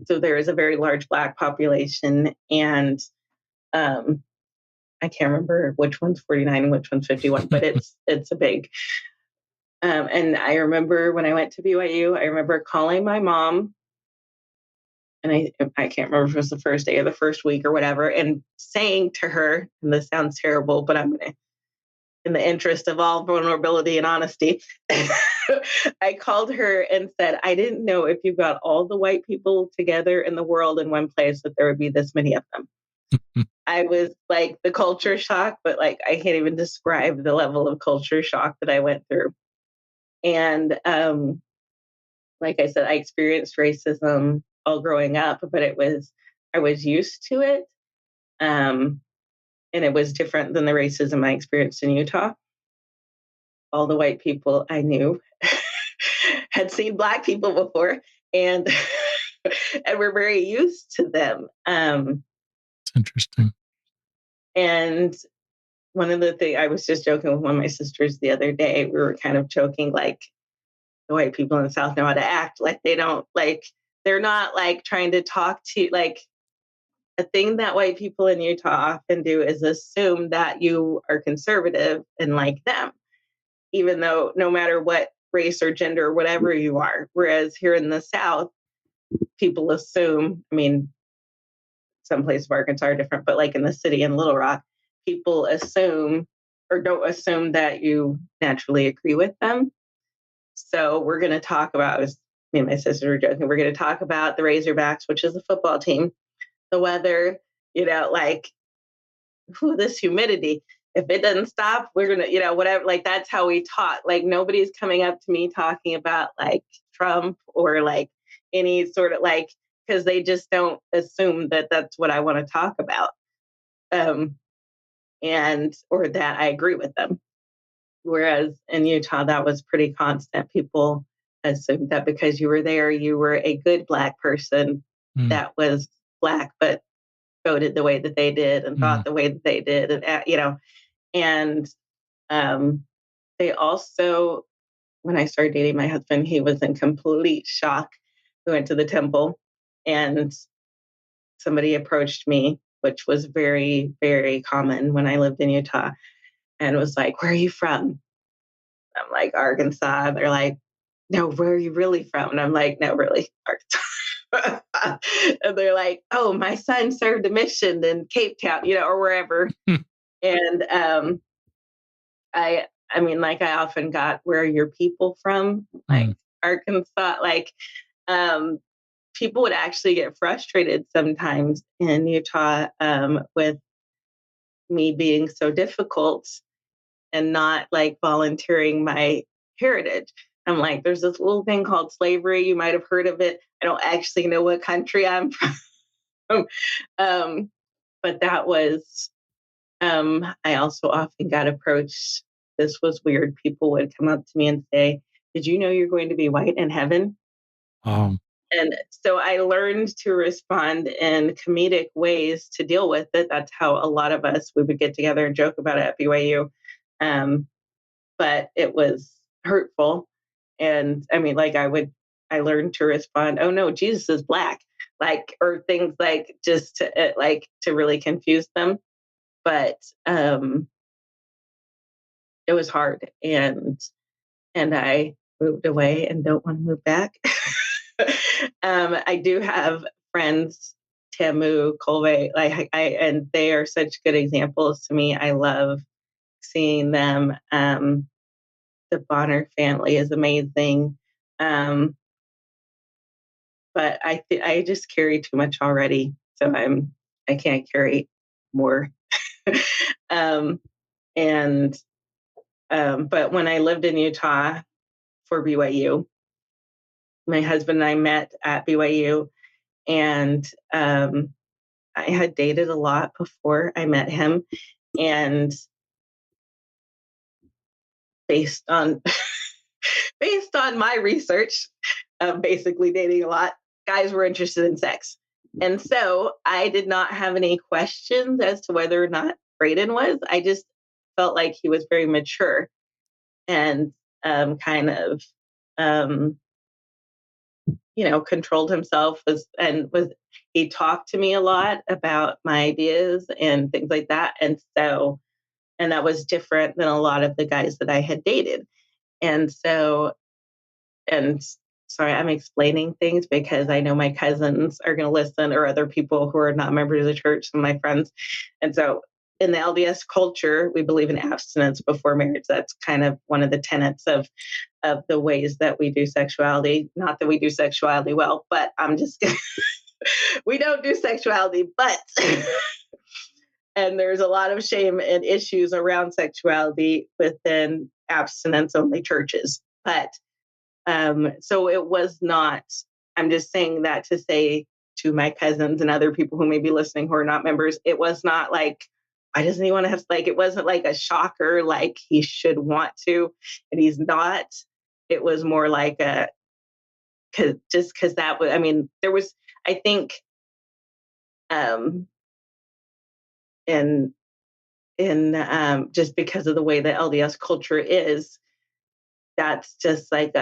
So there is a very large Black population, and I can't remember which one's 49 and which one's 51, but it's a big. And I remember when I went to BYU, I remember calling my mom, and I can't remember if it was the first day or the first week or whatever, and saying to her, and this sounds terrible, but I'm gonna, in the interest of all vulnerability and honesty, I called her and said, I didn't know if you got all the white people together in the world in one place that there would be this many of them. I was like, the culture shock, but like, I can't even describe the level of culture shock that I went through. And like I said, I experienced racism all growing up, but I was used to it. And it was different than the racism I experienced in Utah. All the white people I knew had seen Black people before, and and were very used to them. It's interesting. And one of the things, I was just joking with one of my sisters the other day. We were kind of joking, like, the white people in the South know how to act, like they don't, like, they're not like trying to talk to like a thing that white people in Utah often do is assume that you are conservative and like them, even though no matter what race or gender or whatever you are. Whereas here in the South, people assume, I mean, some places of Arkansas are different, but like in the city in Little Rock, people assume or don't assume that you naturally agree with them. So we're going to talk about, me and my sister were joking, we're going to talk about the Razorbacks, which is a football team, the weather, like this humidity. If it doesn't stop, we're going to, whatever. Like that's how we talk. Like nobody's coming up to me talking about like Trump or like any sort of like, because they just don't assume that that's what I want to talk about. Um, or that I agree with them. Whereas in Utah, that was pretty constant. People assumed that because you were there, you were a good Black person Mm, that was Black, but voted the way that they did and mm, thought the way that they did. And um, they also, when I started dating my husband, he was in complete shock. We went to the temple and somebody approached me, which was very, very common when I lived in Utah, and was like, "Where are you from?" I'm like, "Arkansas." They're like, "No, where are you really from?" And I'm like, "No, really, Arkansas." And they're like, "Oh, my son served a mission in Cape Town, or wherever." mm, And I mean, like I often got, "Where are your people from?" Like mm, Arkansas, like um, people would actually get frustrated sometimes in Utah with me being so difficult and not like volunteering my heritage. I'm like, there's this little thing called slavery. You might have heard of it. I don't actually know what country I'm from. um, but that was, I also often got approached. This was weird. People would come up to me and say, "Did you know you're going to be white in heaven?" um, And so I learned to respond in comedic ways to deal with it. That's how a lot of us, we would get together and joke about it at BYU. Um, but it was hurtful. And I mean, like I learned to respond, "Oh no, Jesus is Black," like, or things like just to really confuse them. But it was hard. And I moved away and don't want to move back. I do have friends, Tamu, Colvey, and they are such good examples to me. I love seeing them. The Bonner family is amazing. Um, but I just carry too much already, so I can't carry more. um, and but when I lived in Utah for BYU, my husband and I met at BYU, and I had dated a lot before I met him, and based on based on my research of basically dating a lot, guys were interested in sex. And so I did not have any questions as to whether or not Braden was. I just felt like he was very mature and kind of, um, controlled himself he talked to me a lot about my ideas and things like that. And that was different than a lot of the guys that I had dated. And so, and sorry, I'm explaining things because I know my cousins are going to listen or other people who are not members of the church, some of my friends. And so in the LDS culture, we believe in abstinence before marriage. That's kind of one of the tenets of the ways that we do sexuality. Not that we do sexuality well, but I'm just we don't do sexuality, but and there's a lot of shame and issues around sexuality within abstinence only churches. But so it was not, I'm just saying that to say to my cousins and other people who may be listening who are not members, it was not like, why doesn't he want to have, like, it wasn't like a shocker, like he should want to, and he's not. It was more like because that was, I mean, there was, I think, um, in, just because of the way the LDS culture is, that's just like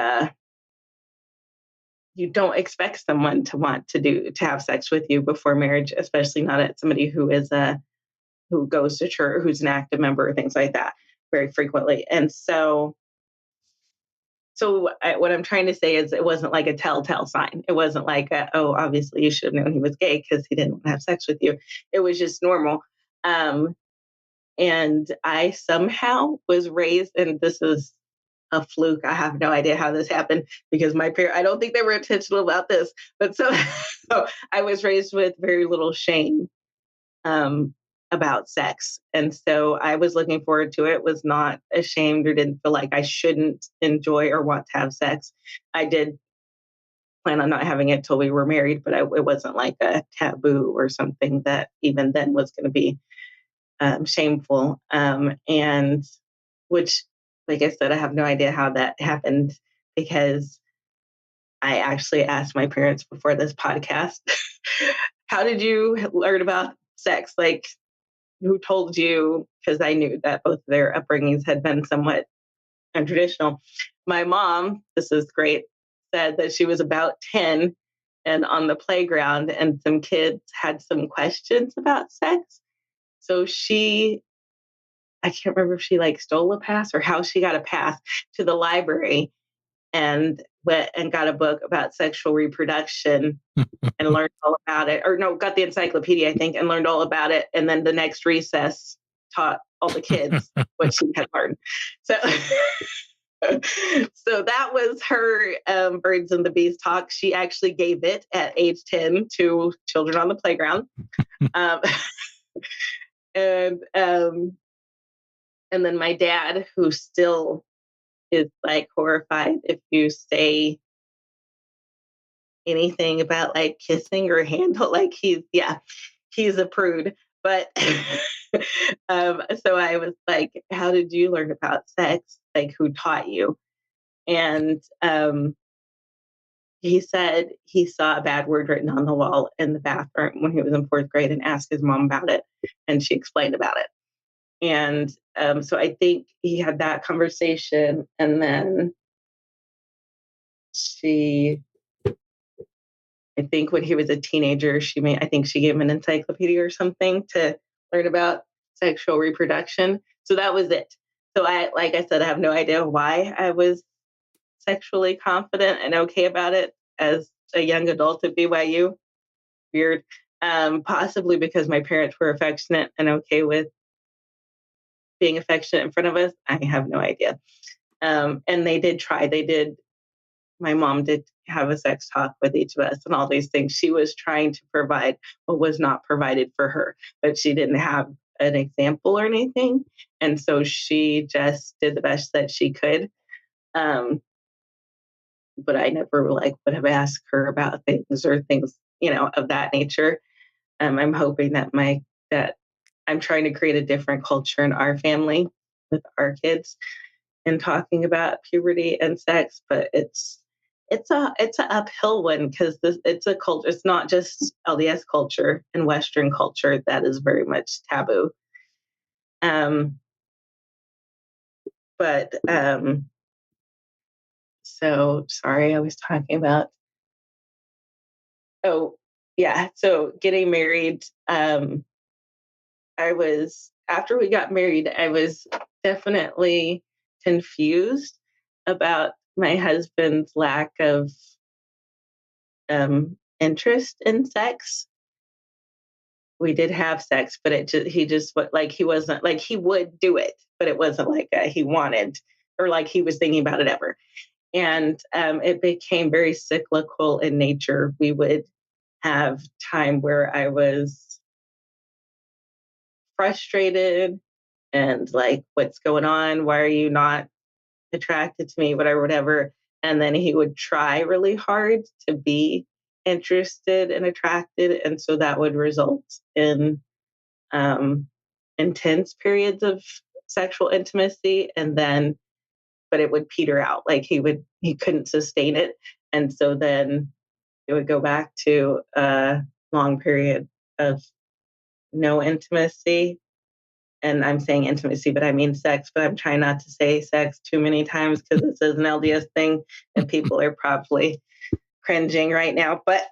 you don't expect someone to want to have sex with you before marriage, especially not at somebody who goes to church, who's an active member, things like that very frequently. And what I'm trying to say is it wasn't like a telltale sign. It wasn't like, oh, obviously you should have known he was gay because he didn't want to have sex with you. It was just normal. Um, and I somehow was raised, and this is a fluke. I have no idea how this happened because my parents, I don't think they were intentional about this, but so I was raised with very little shame um, about sex. And so I was looking forward to it, was not ashamed or didn't feel like I shouldn't enjoy or want to have sex. I did plan on not having it till we were married, but it wasn't like a taboo or something that even then was going to be shameful. And which, like I said, I have no idea how that happened because I actually asked my parents before this podcast, how did you learn about sex? Like, who told you? Because I knew that both of their upbringings had been somewhat untraditional. My mom, this is great, said that she was about 10 and on the playground, and some kids had some questions about sex. So I can't remember if she like stole a pass or how she got a pass to the library and went and got a book about sexual reproduction and learned all about it. Or no, got the encyclopedia, I think, and learned all about it. And then the next recess taught all the kids what she had learned. So, so that was her birds and the bees talk. She actually gave it at age 10 to children on the playground. Um, and um, and then my dad, who still is like horrified if you say anything about like kissing or handle, like he's a prude. But so I was like, how did you learn about sex? Like, who taught you? And he said he saw a bad word written on the wall in the bathroom when he was in fourth grade and asked his mom about it. And she explained about it. And so I think he had that conversation. And then she, I think when he was a teenager, I think she gave him an encyclopedia or something to learn about sexual reproduction. So that was it. So like I said, I have no idea why I was sexually confident and okay about it as a young adult at BYU. Weird. Possibly because my parents were affectionate and okay with being affectionate in front of us. I have no idea. And they did try. My mom did have a sex talk with each of us and all these things. She was trying to provide what was not provided for her, but she didn't have an example or anything. And so she just did the best that she could. But I never like would have asked her about things or things, of that nature. I'm hoping that I'm trying to create a different culture in our family with our kids and talking about puberty and sex, but it's an uphill one because it's a culture. It's not just LDS culture and Western culture that is very much taboo. Um, but so sorry, I was talking about. Oh, yeah. So getting married. I was After we got married, I was definitely confused about my husband's lack of interest in sex. We did have sex, but he just like he wasn't like he would do it, but it wasn't like he wanted or like he was thinking about it ever. And it became very cyclical in nature. We would have time where I was frustrated and like, what's going on? Why are you not attracted to me? Whatever, whatever. And then he would try really hard to be interested and attracted. And so that would result in um, intense periods of sexual intimacy. And then, but it would peter out. Like he couldn't sustain it. And so then it would go back to a long period of no intimacy. And I'm saying intimacy, but I mean sex, but I'm trying not to say sex too many times because this is an LDS thing and people are probably cringing right now, but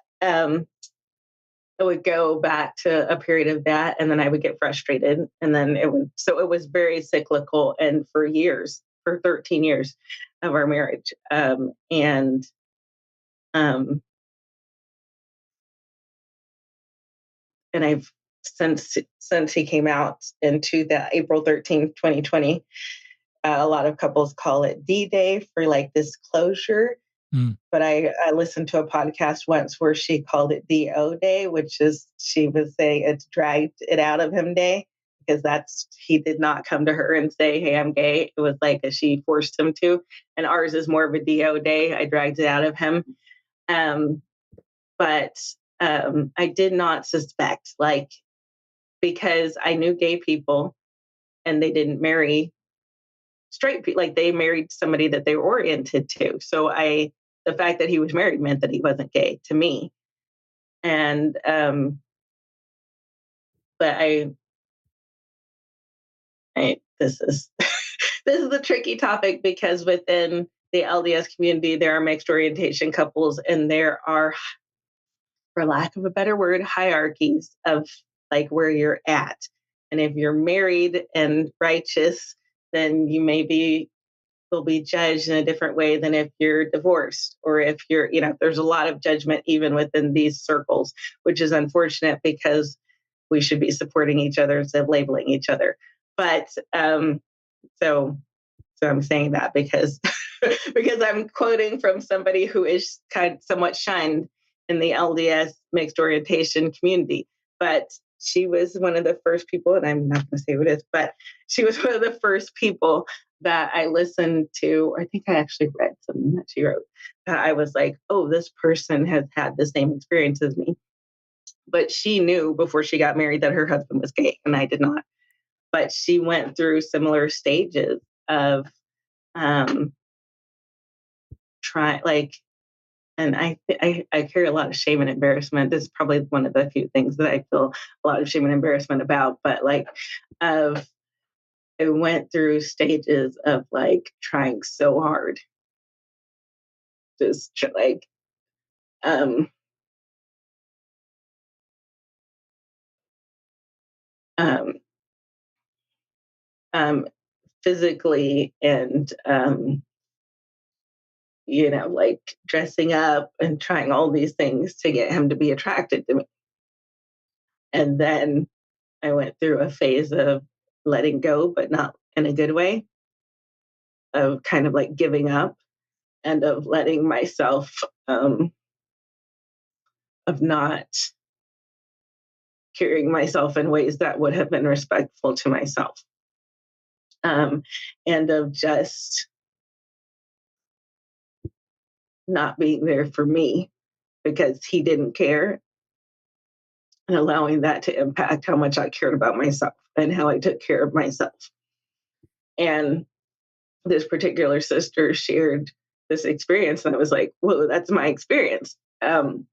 it would go back to a period of that, and then I would get frustrated, and then it was very cyclical, and for years, for 13 years of our marriage, um, and I've since he came out into the April 13th, 2020. A lot of couples call it D-Day for like this closure. Mm. But I listened to a podcast once where she called it DO Day, which is she was saying it's dragged it out of him day because he did not come to her and say, "Hey, I'm gay." It was like she forced him to. And ours is more of a DO Day. I dragged it out of him. Um, but I did not suspect, like, because I knew gay people and they didn't marry straight people, like they married somebody that they were oriented to. So the fact that he was married meant that he wasn't gay to me. And, but this is, this is a tricky topic because within the LDS community, there are mixed orientation couples and there are, for lack of a better word, hierarchies of like where you're at. And if you're married and righteous, then you maybe will be judged in a different way than if you're divorced or if there's a lot of judgment even within these circles, which is unfortunate because we should be supporting each other instead of labeling each other. But so I'm saying that because because I'm quoting from somebody who is kind of somewhat shunned in the LDS mixed orientation community. But she was one of the first people, and I'm not going to say who it is, but she was one of the first people that I listened to. I think I actually read something that she wrote. I was like, oh, this person has had the same experience as me. But she knew before she got married that her husband was gay, and I did not. But she went through similar stages of um, try like, and I carry a lot of shame and embarrassment. This is probably one of the few things that I feel a lot of shame and embarrassment about. But like, of I went through stages of like trying so hard, just like um um um physically and like dressing up and trying all these things to get him to be attracted to me. And then I went through a phase of letting go, but not in a good way, of kind of like giving up and of letting myself, of not carrying myself in ways that would have been respectful to myself, um, and of just not being there for me because he didn't care, and allowing that to impact how much I cared about myself and how I took care of myself. And this particular sister shared this experience, and I was like, whoa, that's my experience. And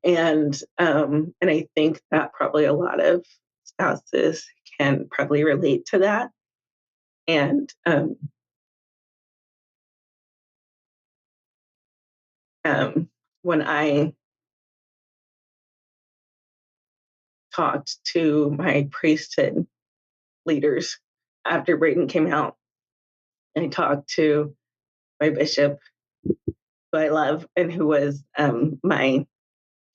I think that probably a lot of spouses can probably relate to that. And when I talked to my priesthood leaders after Braden came out, I talked to my bishop, who I love, and who was I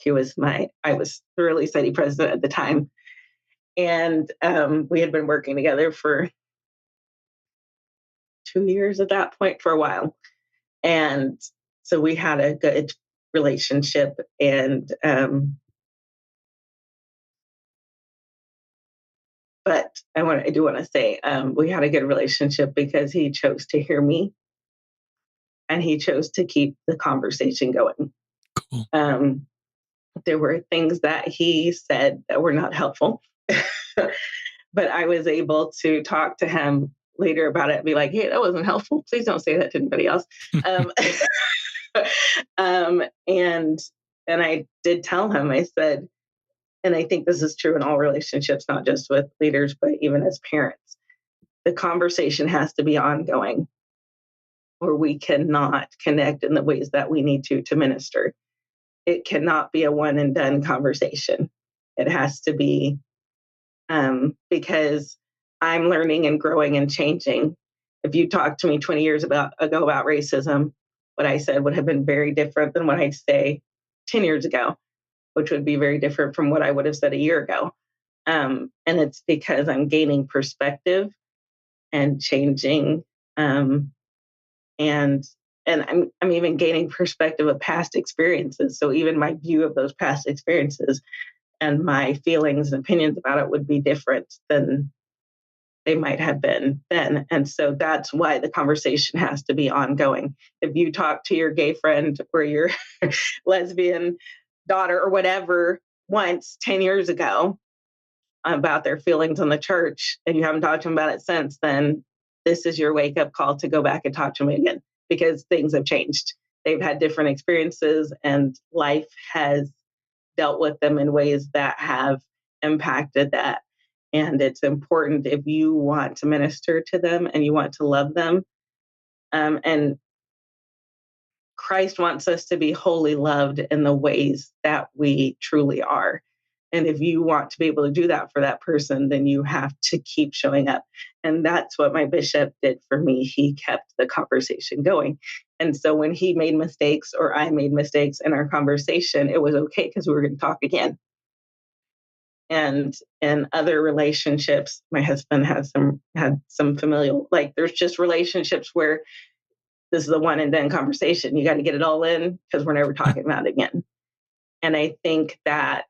was the really study president at the time. And we had been working together for 2 years at that point, for a while. And so we had a good relationship. And but I do want to say we had a good relationship because he chose to hear me and he chose to keep the conversation going. Cool. There were things that he said that were not helpful, but I was able to talk to him later about it and be like, "Hey, that wasn't helpful. Please don't say that to anybody else." Um, and I did tell him. I said, and I think this is true in all relationships, not just with leaders, but even as parents. The conversation has to be ongoing. or we cannot connect in the ways that we need to minister. It cannot be a one and done conversation. It has to be, because I'm learning and growing and changing. If you talked to me 20 years ago about racism, what I said would have been very different than what I'd say 10 years ago, which would be very different from what I would have said a year ago. And it's because I'm gaining perspective and changing, um, and I'm even gaining perspective of past experiences. So even my view of those past experiences and my feelings and opinions about it would be different than they might have been then. And so that's why the conversation has to be ongoing. If you talk to your gay friend or your lesbian daughter or whatever once 10 years ago about their feelings on the church and you haven't talked to them about it since, then this is your wake up call to go back and talk to them again because things have changed. They've had different experiences and life has dealt with them in ways that have impacted that. And it's important if you want to minister to them and you want to love them. And Christ wants us to be wholly loved in the ways that we truly are. And if you want to be able to do that for that person, then you have to keep showing up. And that's what my bishop did for me. He kept the conversation going. And so when he made mistakes or I made mistakes in our conversation, it was okay because we were going to talk again. And in other relationships, my husband had some familial, like there's just relationships where this is a one and done conversation. You got to get it all in because we're never talking about it again. And I think that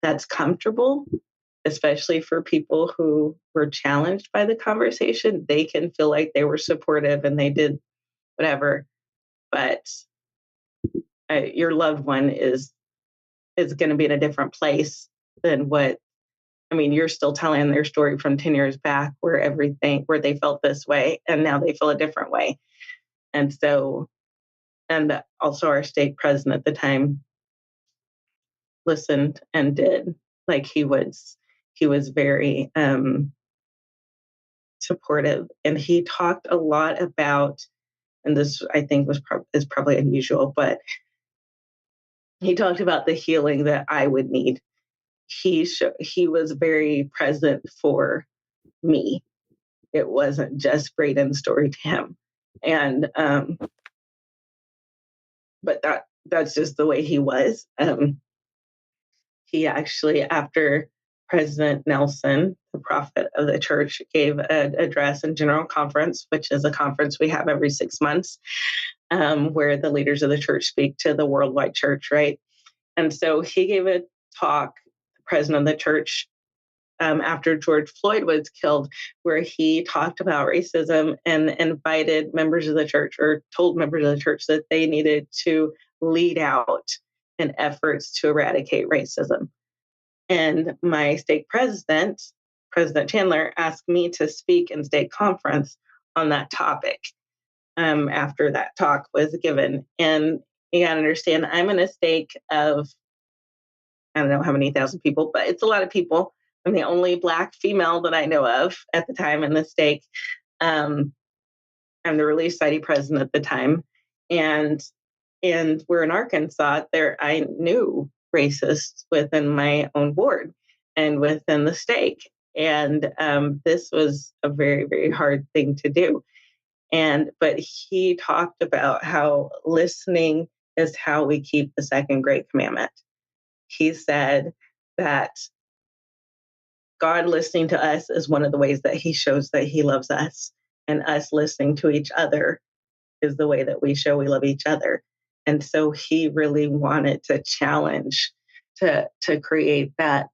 that's comfortable, especially for people who were challenged by the conversation. They can feel like they were supportive and they did whatever, but your loved one is going to be in a different place than what. I mean, you're still telling their story from 10 years back where they felt this way and now they feel a different way. And so, and also our stake president at the time listened and did, like he was very supportive, and he talked a lot about, and this I think is probably unusual, but he talked about the healing that I would need. He was very present for me. It wasn't just Braden's story to him, and but that's just the way he was. He actually, after President Nelson, the prophet of the church, gave an address in General Conference, which is a conference we have every 6 months, where the leaders of the church speak to the worldwide church, right? And so he gave a talk, the president of the church, after George Floyd was killed, where he talked about racism and invited members of the church or told members of the church that they needed to lead out in efforts to eradicate racism. And my stake president, President Chandler, asked me to speak in stake conference on that topic after that talk was given. And you got to understand, I'm in a stake of, I don't know how many thousand people, but it's a lot of people. I'm the only Black female that I know of at the time in the stake. Um, I'm the Relief Society president at the time. And we're in Arkansas. There, I knew racists within my own board and within the stake. And this was a very, very hard thing to do. But he talked about how listening is how we keep the second great commandment. He said that God listening to us is one of the ways that he shows that he loves us, and us listening to each other is the way that we show we love each other. And so he really wanted to challenge to create that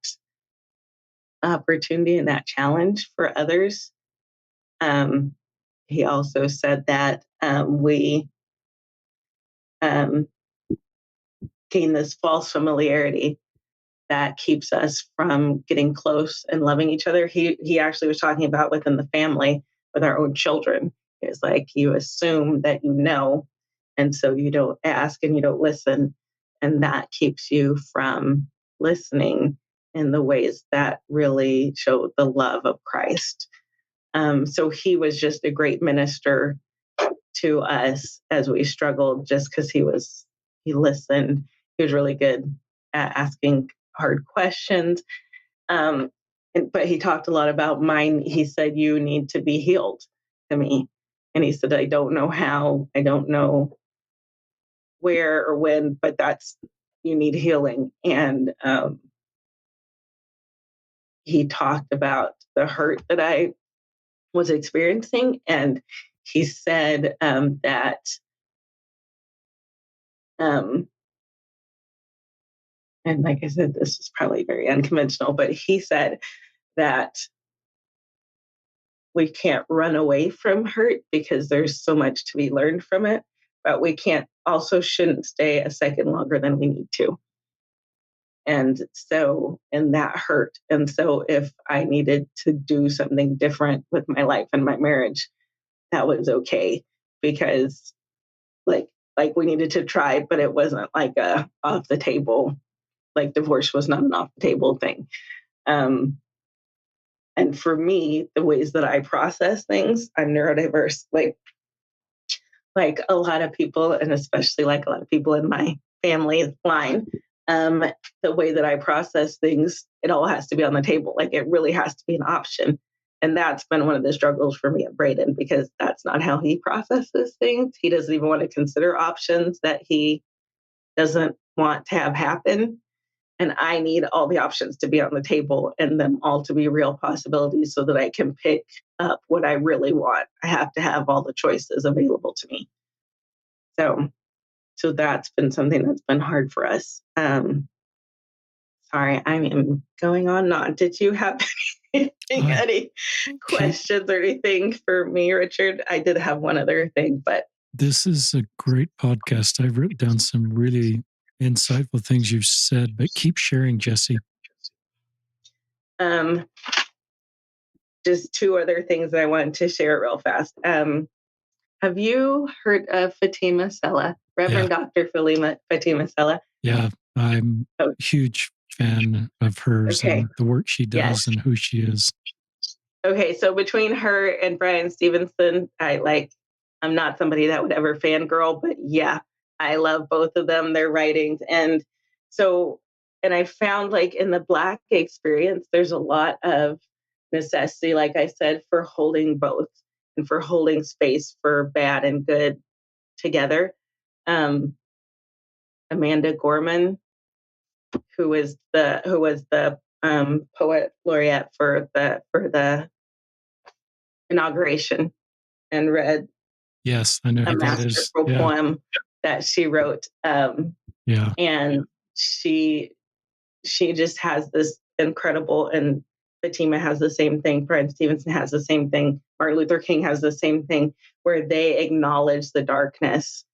opportunity and that challenge for others. He also said that we gain this false familiarity that keeps us from getting close and loving each other. He actually was talking about within the family with our own children. It's like you assume that you know, and so you don't ask and you don't listen, and that keeps you from listening in the ways that really show the love of Christ. So he was just a great minister to us as we struggled, just because he listened. He was really good at asking hard questions. Um, but he talked a lot about mine. He said, "You need to be healed," to me. And he said, "I don't know how, I don't know where or when, but you need healing." And he talked about the hurt that I was experiencing. And he said that, um, and like I said, this is probably very unconventional, but he said that we can't run away from hurt because there's so much to be learned from it, but we can't also shouldn't stay a second longer than we need to. And that hurt. And so if I needed to do something different with my life and my marriage, that was okay, because like like we needed to try, but it wasn't like a off the table, like divorce was not an off the table thing. Um, and for me, the ways that I process things, I'm neurodiverse. Like a lot of people, and especially like a lot of people in my family line, um, the way that I process things, it all has to be on the table. Like it really has to be an option. And that's been one of the struggles for me at Braden, because that's not how he processes things. He doesn't even want to consider options that he doesn't want to have happen. And I need all the options to be on the table and them all to be real possibilities so that I can pick up what I really want. I have to have all the choices available to me. So, so that's been something that's been hard for us. Sorry, I am going on. Not. Did you have I any keep questions or anything for me, Richard? I did have one other thing, but This is a great podcast. I've written down some really insightful things you've said, but keep sharing, Jessi. um, just two other things that I wanted to share real fast. Have you heard of Fatima Sella, Yeah, Reverend Dr. Fatima Sella? yeah. I'm Oh, a huge fan of hers okay. and the work she does Yes. and who she is. Okay. So between her and Brian Stevenson, I'm not somebody that would ever fangirl, but yeah, I love both of them, their writings. So, and I found like in the Black experience, there's a lot of necessity, like I said, for holding both and for holding space for bad and good together. Um, Amanda Gorman, who was the poet laureate for the inauguration, and read Yes, I know a who that is. masterful Yeah, poem that she wrote, yeah, and she just has this incredible. And Fatima has the same thing. Brian Stevenson has the same thing. Martin Luther King has the same thing, where they acknowledge the darkness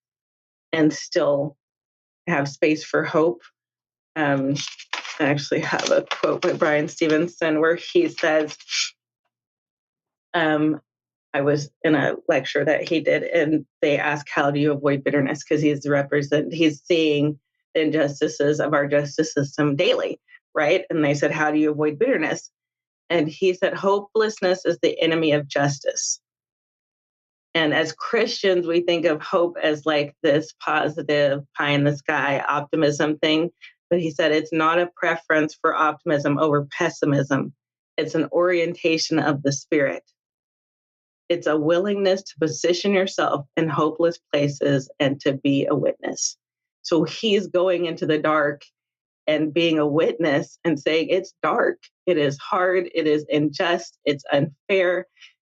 and still have space for hope. Um, I actually have a quote by Brian Stevenson where he says, um, I was in a lecture that he did, and they asked, "How do you avoid bitterness?" Because he's seeing the injustices of our justice system daily, right? And they said, "How do you avoid bitterness?" And he said, "Hopelessness is the enemy of justice." And as Christians, we think of hope as like this positive pie in the sky optimism thing. But he said it's not a preference for optimism over pessimism. It's an orientation of the spirit. It's a willingness to position yourself in hopeless places and to be a witness. So he's going into the dark and being a witness and saying, it's dark, it is hard, it is unjust, it's unfair,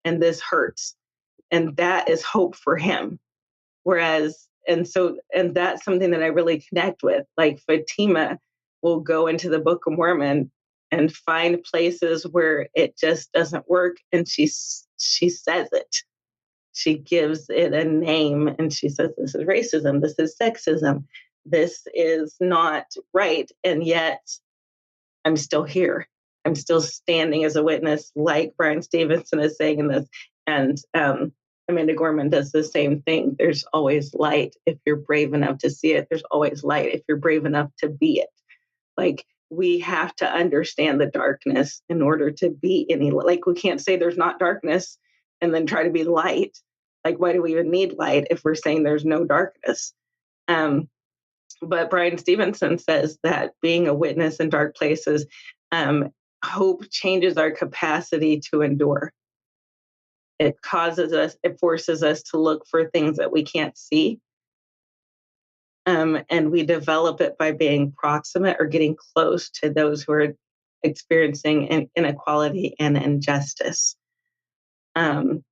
and this hurts. And that is hope for him. And that's something that I really connect with. Like Fatima will go into the Book of Mormon and find places where it just doesn't work. And she says it. She gives it a name and she says, this is racism, this is sexism, this is not right. And yet I'm still here. I'm still standing as a witness, like Brian Stevenson is saying in this. And Amanda Gorman does the same thing. There's always light if you're brave enough to see it. There's always light if you're brave enough to be it. Like we have to understand the darkness in order to be any, like we can't say there's not darkness and then try to be light. Like, why do we even need light if we're saying there's no darkness? Um, but Brian Stevenson says that being a witness in dark places, um, hope changes our capacity to endure. It forces us to look for things that we can't see. And we develop it by being proximate or getting close to those who are experiencing inequality and injustice. Um,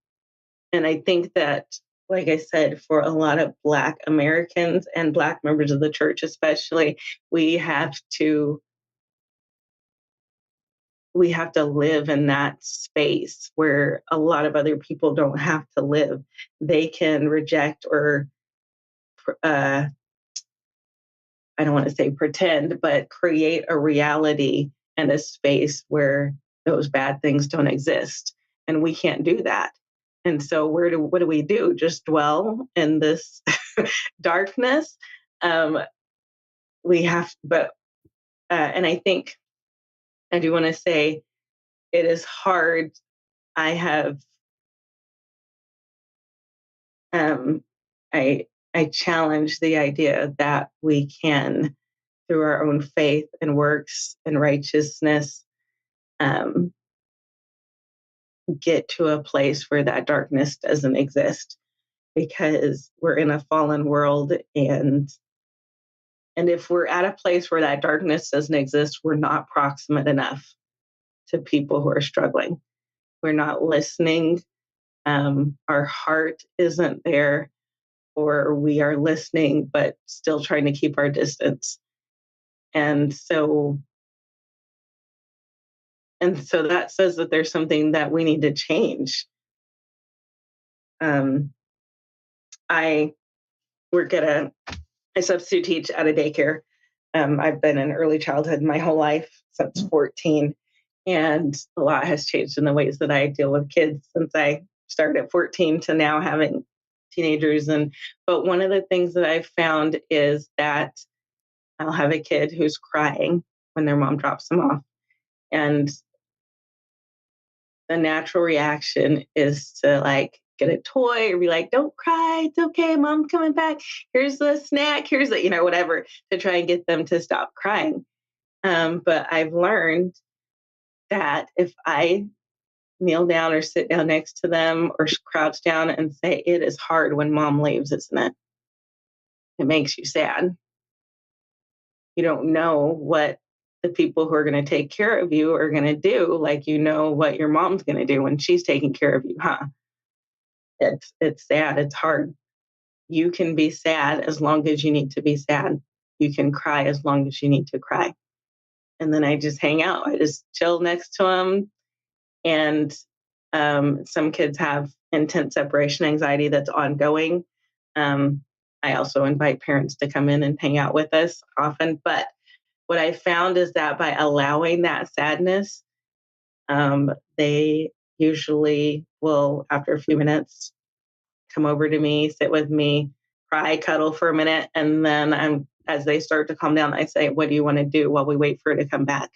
and I think that, like I said, for a lot of Black Americans and Black members of the church, especially, we have to we have to live in that space where a lot of other people don't have to live. They can reject or uh, I don't want to say pretend, but create a reality and a space where those bad things don't exist. And we can't do that. And so what do we do? Just dwell in this darkness? Um, we have, but and I think I do want to say it is hard. I have um, I I challenge the idea that we can, through our own faith and works and righteousness, um, get to a place where that darkness doesn't exist because we're in a fallen world, and if we're at a place where that darkness doesn't exist, we're not proximate enough to people who are struggling. We're not listening. Our heart isn't there, or we are listening but still trying to keep our distance. And so and so that says that there's something that we need to change. um, I work at a I substitute teach at a daycare. I've been in early childhood my whole life since 14, and a lot has changed in the ways that I deal with kids since I started at 14 to now having teenagers. But one of the things that I've found is that I'll have a kid who's crying when their mom drops them off, and the natural reaction is to like get a toy or be like, don't cry, it's okay, mom's coming back, here's the snack, here's the, whatever, to try and get them to stop crying. But I've learned that if I kneel down or sit down next to them or crouch down and say, it is hard when mom leaves, isn't it? It makes you sad. You don't know what the people who are going to take care of you are going to do, like what your mom's going to do when she's taking care of you, huh? It's sad. It's hard. You can be sad as long as you need to be sad. You can cry as long as you need to cry. And then I just hang out. I just chill next to them. And some kids have intense separation anxiety that's ongoing. Um, I also invite parents to come in and hang out with us often. But what I found is that by allowing that sadness, they usually will, after a few minutes, come over to me, sit with me, cry, cuddle for a minute, and then as they start to calm down, I say, "What do you want to do while we wait for her to come back?"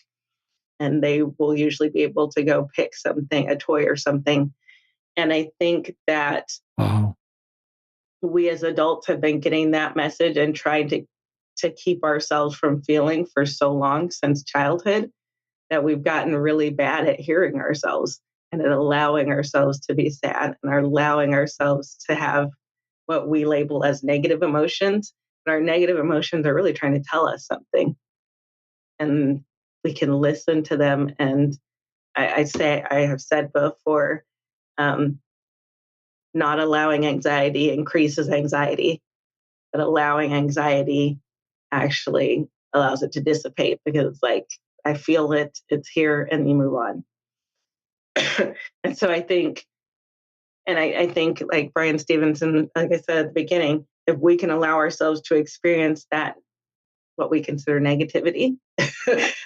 And they will usually be able to go pick something, a toy or something. And I think that Wow. we as adults have been getting that message and trying to keep ourselves from feeling for so long since childhood that we've gotten really bad at hearing ourselves and at allowing ourselves to be sad and allowing ourselves to have what we label as negative emotions. But our negative emotions are really trying to tell us something. And we can listen to them. And I have said before, um, not allowing anxiety increases anxiety, but allowing anxiety actually allows it to dissipate because it's like, I feel it, it's here, and you move on. And so I think like Brian Stevenson, like I said at the beginning, if we can allow ourselves to experience that, what we consider negativity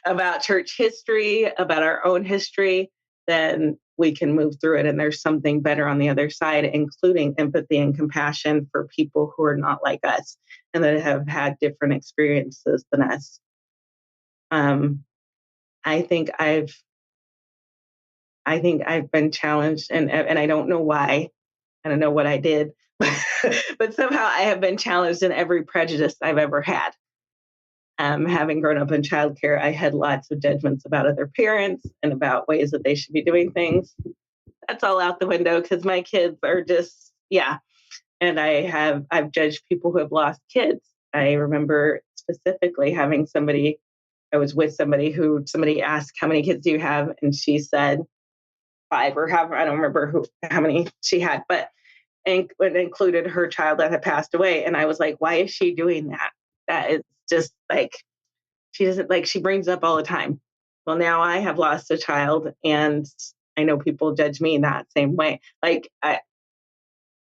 about church history, about our own history, then we can move through it. And there's something better on the other side, including empathy and compassion for people who are not like us and that have had different experiences than us. Um, I think I've I think I've been challenged, and I don't know why. I don't know what I did, but somehow I have been challenged in every prejudice I've ever had. Having grown up in childcare, I had lots of judgments about other parents and about ways that they should be doing things. That's all out the window because my kids are just, yeah. And I've judged people who have lost kids. I remember specifically having somebody, I was with somebody asked, how many kids do you have? And she said five or however, I don't remember how many she had, but it included her child that had passed away. And I was like, why is she doing that? That is just like, she doesn't like, she brings up all the time. Well, now I have lost a child and I know people judge me in that same way.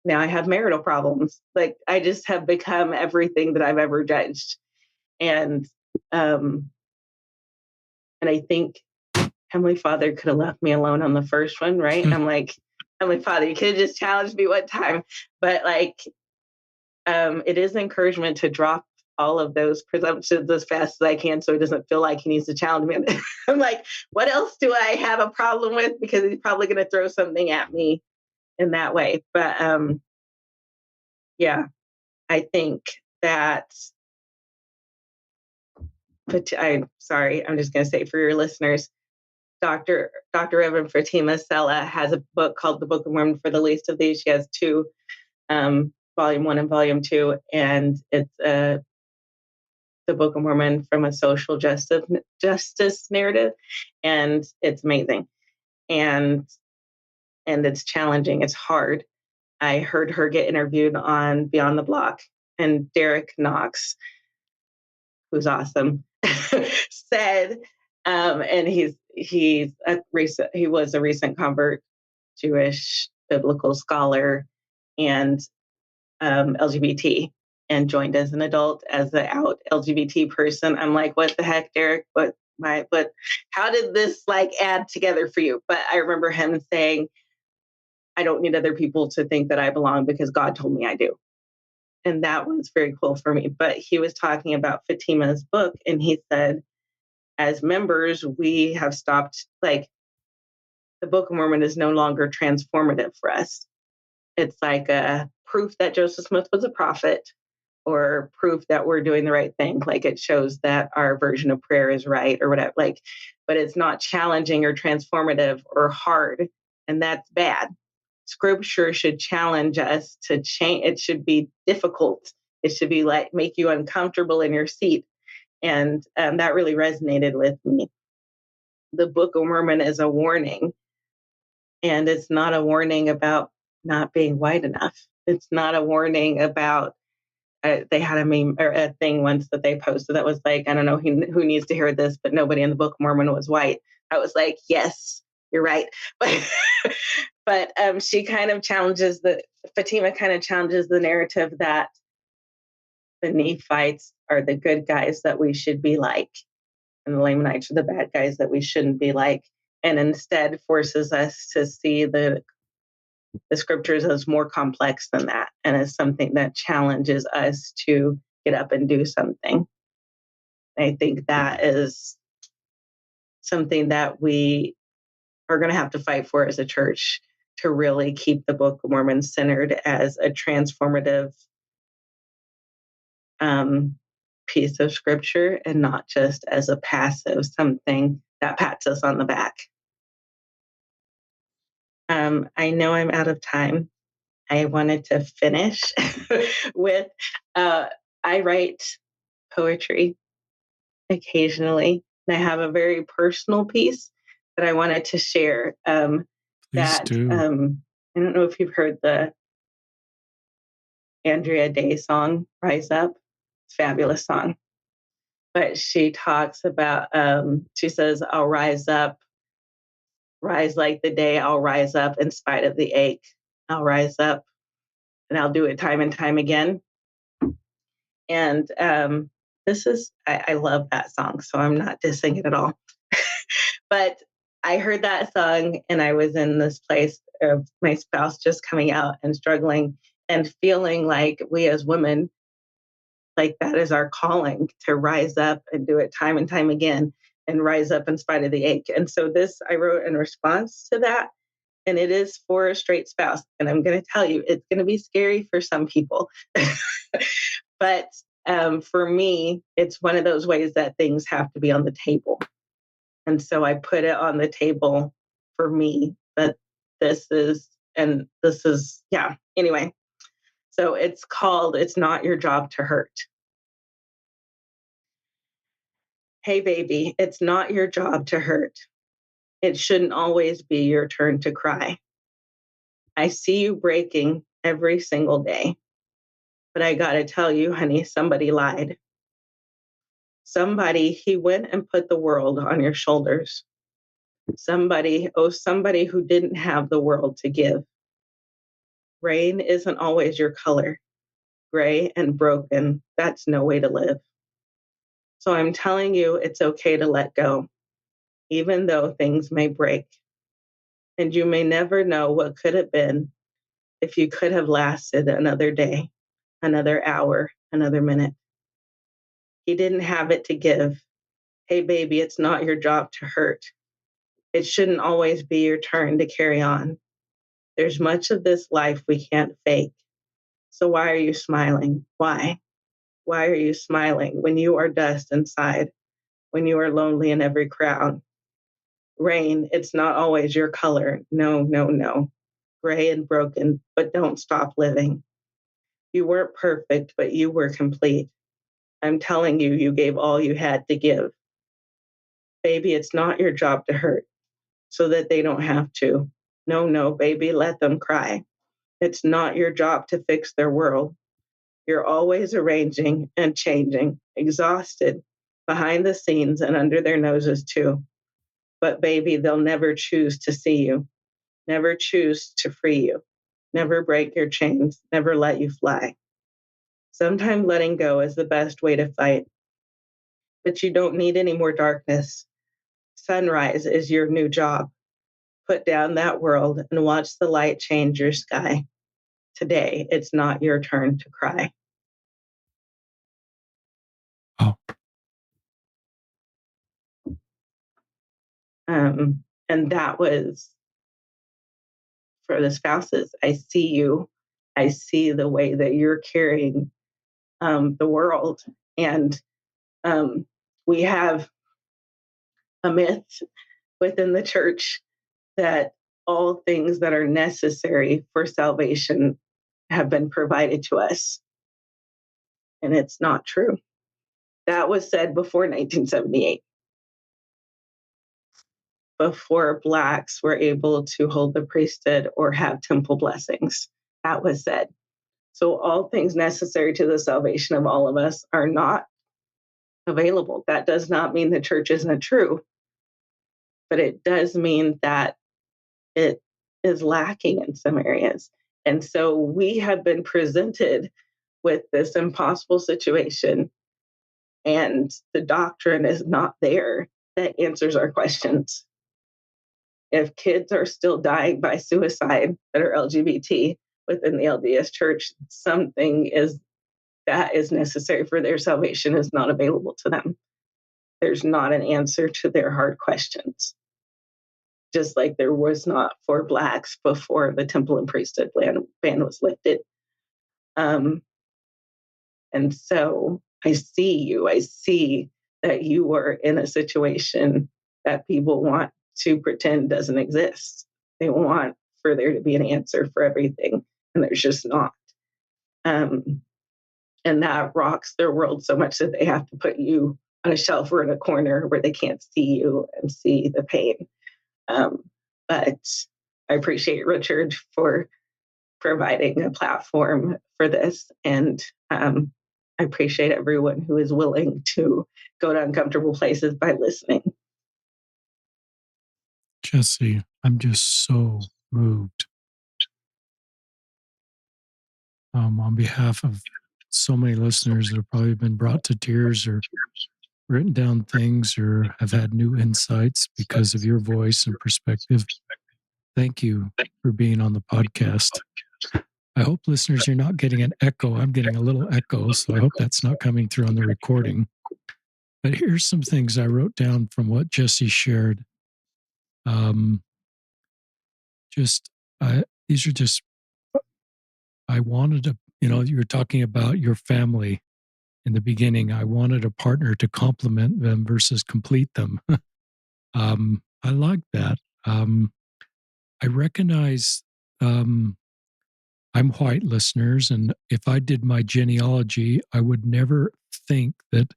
Now I have marital problems. Like I just have become everything that I've ever judged. And, um, and I think Heavenly Father could have left me alone on the first one, right? I'm like, Heavenly Father, you could have just challenged me one time. But like, it is encouragement to drop all of those presumptions as fast as I can so he doesn't feel like he needs to challenge me. I'm like, what else do I have a problem with? Because he's probably going to throw something at me in that way. But yeah, I think that, but I'm sorry, I'm just going to say for your listeners, Dr. Reverend Fatima Sella has a book called The Book of Mormon for the Least of These. She has two, volume one and volume two, and it's the Book of Mormon from a social justice narrative, and it's amazing, and it's challenging. It's hard. I heard her get interviewed on Beyond the Block, and Derek Knox, who's awesome, said, and he was a recent convert, Jewish biblical scholar, and LGBT, and joined as an adult as an out LGBT person. I'm like, what the heck, Derek? But how did this like add together for you? But I remember him saying, I don't need other people to think that I belong because God told me I do. And that was very cool for me. But he was talking about Fatima's book, and he said, as members, we have stopped, like, the Book of Mormon is no longer transformative for us. It's like a proof that Joseph Smith was a prophet or proof that we're doing the right thing. Like it shows that our version of prayer is right or whatever. Like, but it's not challenging or transformative or hard. And that's bad. Scripture should challenge us to change. It should be difficult. It should be like make you uncomfortable in your seat. And that really resonated with me. The Book of Mormon is a warning, and it's not a warning about not being white enough. It's not a warning about they had a meme or a thing once that they posted that was like, I don't know who needs to hear this, but nobody in the Book of Mormon was white. I was like, yes, you're right. But she kind of Fatima kind of challenges the narrative that the Nephites are the good guys that we should be like, and the Lamanites are the bad guys that we shouldn't be like, and instead forces us to see the scriptures as more complex than that and as something that challenges us to get up and do something. I think that is something that we are going to have to fight for as a church to really keep the Book of Mormon centered as a transformative piece of scripture and not just as a passive something that pats us on the back. I know I'm out of time. I wanted to finish with I write poetry occasionally. And I have a very personal piece that I wanted to share. Please do. I don't know if you've heard the Andrea Day song, Rise Up. It's a fabulous song. But she talks about, she says, I'll rise up, rise like the day, I'll rise up in spite of the ache. I'll rise up and I'll do it time and time again. And I love that song, so I'm not dissing it at all. But I heard that song and I was in this place of my spouse just coming out and struggling and feeling like we as women, like that is our calling to rise up and do it time and time again and rise up in spite of the ache. And so this I wrote in response to that. And it is for a straight spouse. And I'm going to tell you, it's going to be scary for some people. But for me, it's one of those ways that things have to be on the table. And so I put it on the table for me that yeah. Anyway, so it's called It's Not Your Job to Hurt. Hey, baby, it's not your job to hurt. It shouldn't always be your turn to cry. I see you breaking every single day. But I got to tell you, honey, somebody lied. He went and put the world on your shoulders. Somebody who didn't have the world to give. Rain isn't always your color. Gray and broken, that's no way to live. So I'm telling you, it's okay to let go, even though things may break. And you may never know what could have been if you could have lasted another day, another hour, another minute. He didn't have it to give. Hey, baby, it's not your job to hurt. It shouldn't always be your turn to carry on. There's much of this life we can't fake. So why are you smiling? Why? Why are you smiling when you are dust inside, when you are lonely in every crowd? Rain, it's not always your color. No, no, no. Gray and broken, but don't stop living. You weren't perfect, but you were complete. I'm telling you, you gave all you had to give. Baby, it's not your job to hurt so that they don't have to. No, no, baby, let them cry. It's not your job to fix their world. You're always arranging and changing, exhausted, behind the scenes and under their noses too. But baby, they'll never choose to see you, never choose to free you, never break your chains, never let you fly. Sometimes letting go is the best way to fight, but you don't need any more darkness. Sunrise is your new job. Put down that world and watch the light change your sky. Today, it's not your turn to cry. Oh, And that was for the spouses. I see you. I see the way that you're carrying the world. And we have a myth within the church that all things that are necessary for salvation have been provided to us. And it's not true. That was said before 1978, before Blacks were able to hold the priesthood or have temple blessings. That was said. So all things necessary to the salvation of all of us are not available. That does not mean the church isn't true, but it does mean that it is lacking in some areas. And so we have been presented with this impossible situation, and the doctrine is not there that answers our questions. If kids are still dying by suicide that are LGBT within the LDS church, something is that is necessary for their salvation is not available to them. There's not an answer to their hard questions. Just like there was not for Blacks before the temple and priesthood ban was lifted. And so I see you. I see that you are in a situation that people want to pretend doesn't exist. They want for there to be an answer for everything, and there's just not. And that rocks their world so much that they have to put you on a shelf or in a corner where they can't see you and see the pain. But I appreciate Richard for providing a platform for this. And I appreciate everyone who is willing to go to uncomfortable places by listening. Jessi, I'm just so moved. On behalf of so many listeners that have probably been brought to tears or written down things or have had new insights because of your voice and perspective. Thank you for being on the podcast. I hope listeners, you're not getting an echo. I'm getting a little echo, so I hope that's not coming through on the recording. But here's some things I wrote down from what Jessi shared. just, these are just, I wanted to, you were talking about your family in the beginning. I wanted a partner to complement them versus complete them. I like that. I recognize I'm white, listeners, and if I did my genealogy, I would never think that